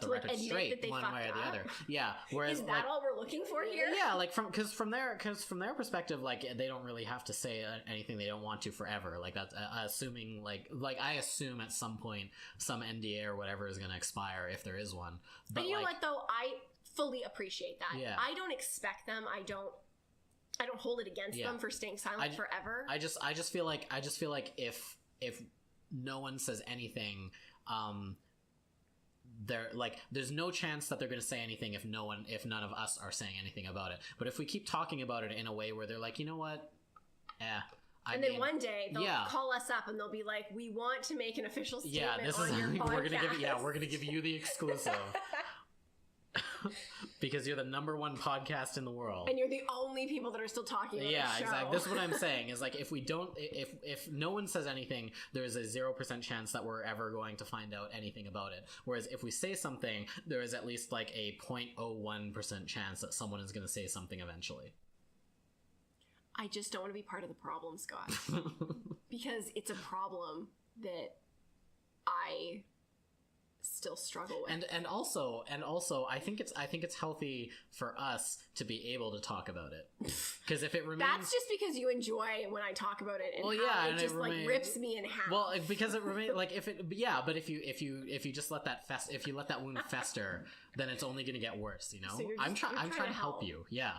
record straight one way or the other. Yeah. Whereas is that all we're looking for here? Yeah, like from their perspective, like they don't really have to say anything they don't want to forever. Like that's assuming like I assume at some point some NDA or whatever is going to expire if there is one. But you know what though, I fully appreciate that. Yeah. I don't expect them. I don't hold it against them for staying silent forever. I just feel like if no one says anything, there's no chance that they're going to say anything if none of us are saying anything about it. But if we keep talking about it in a way where they're like, you know what, then one day they'll call us up and they'll be like, we want to make an official statement on your podcast. We're gonna give you the exclusive. Because you're the number one podcast in the world, and you're the only people that are still talking about the show. Exactly. This is what I'm saying is like if no one says anything, there's a 0% chance that we're ever going to find out anything about it. Whereas if we say something, there is at least like a 0.01% chance that someone is going to say something eventually. I just don't want to be part of the problem, Scott, because it's a problem that I still struggle with. And also I think it's healthy for us to be able to talk about it, because if it remains, that's just because you enjoy when I talk about it, and it just rips me in half. Well, because it remains like but if you just let that wound fester, then it's only going to get worse, you know. So I'm trying to help you. Yeah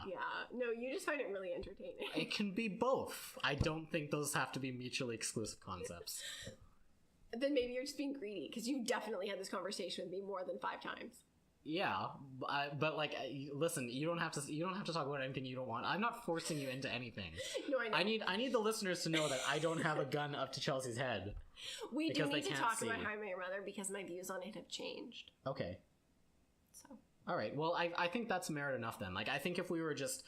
No, you just find it really entertaining. It can be both. I don't think those have to be mutually exclusive concepts. Then maybe you're just being greedy, because you definitely had this conversation with me more than 5 times. Yeah, but like, listen, you don't have to talk about anything you don't want. I'm not forcing you into anything. No, I know. I need the listeners to know that I don't have a gun up to Chelsea's head. We do need to talk about How I Met Your Mother, because my views on it have changed. Okay. So. All right. Well, I think that's merit enough then. Like, I think if we were just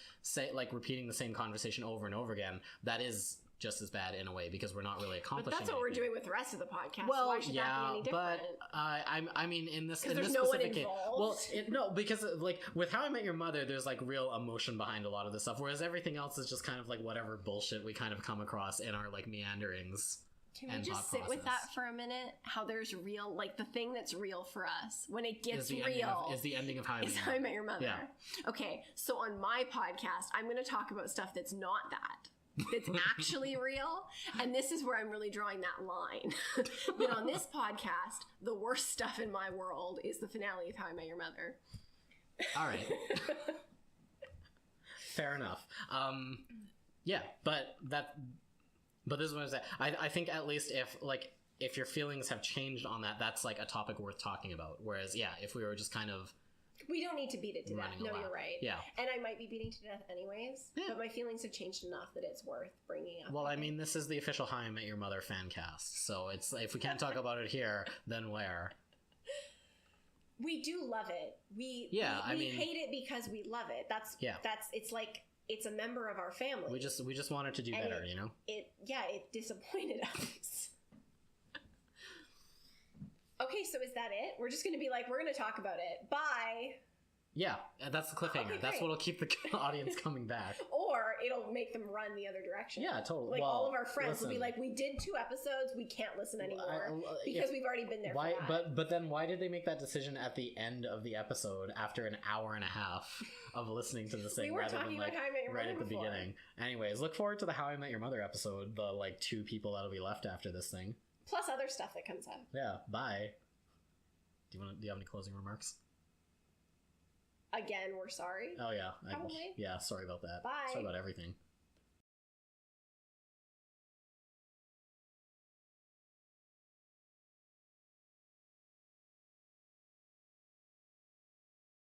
repeating the same conversation over and over again, that is just as bad in a way, because we're not really accomplishing. But that's what anything. we're doing with the rest of the podcast. Well, why should that be any different? But I mean, in this there's no specific case, no, because like with How I Met Your Mother, there's like real emotion behind a lot of this stuff, whereas everything else is just kind of like whatever bullshit we kind of come across in our like meanderings. Can we just sit with that for a minute? How there's real, like the thing that's real for us when it gets real is the ending of How I Met Your Mother. Yeah. Okay, so on my podcast, I'm going to talk about stuff that's not that. That's actually real, and this is where I'm really drawing that line. But on this podcast, the worst stuff in my world is the finale of How I Met Your Mother. All right. Fair enough. Yeah, but this is what I'm saying. I think at least if your feelings have changed on that, that's like a topic worth talking about. Whereas, yeah, if we were just kind of we don't need to beat it to death. No, you're right. Yeah. And I might be beating to death anyways, but my feelings have changed enough that it's worth bringing up. Well, I mean, this is the official How I Met Your Mother fan cast, so it's if we can't talk about it here, then where? We do love it. We hate it because we love it. It's like it's a member of our family. We just wanted to do and better, you know? It disappointed us. Okay, so is that it? We're just going to be like, we're going to talk about it. Bye. Yeah, that's the cliffhanger. Okay, that's great. what'll keep the audience coming back. Or it'll make them run the other direction. Yeah, totally. Like, well, all of our friends listen, will be like, we did 2 episodes, we can't listen anymore. Because we've already been there why, for that. But then why did they make that decision at the end of the episode after an hour and a half of listening to this thing? We were rather talking than, about How I Met Your right Mother at the before. beginning. Anyways, look forward to the How I Met Your Mother episode, the, 2 people that'll be left after this thing. Plus other stuff that comes up. Yeah, bye. Do you have any closing remarks? Again, we're sorry. Oh, yeah. Probably. Yeah, sorry about that. Bye. Sorry about everything.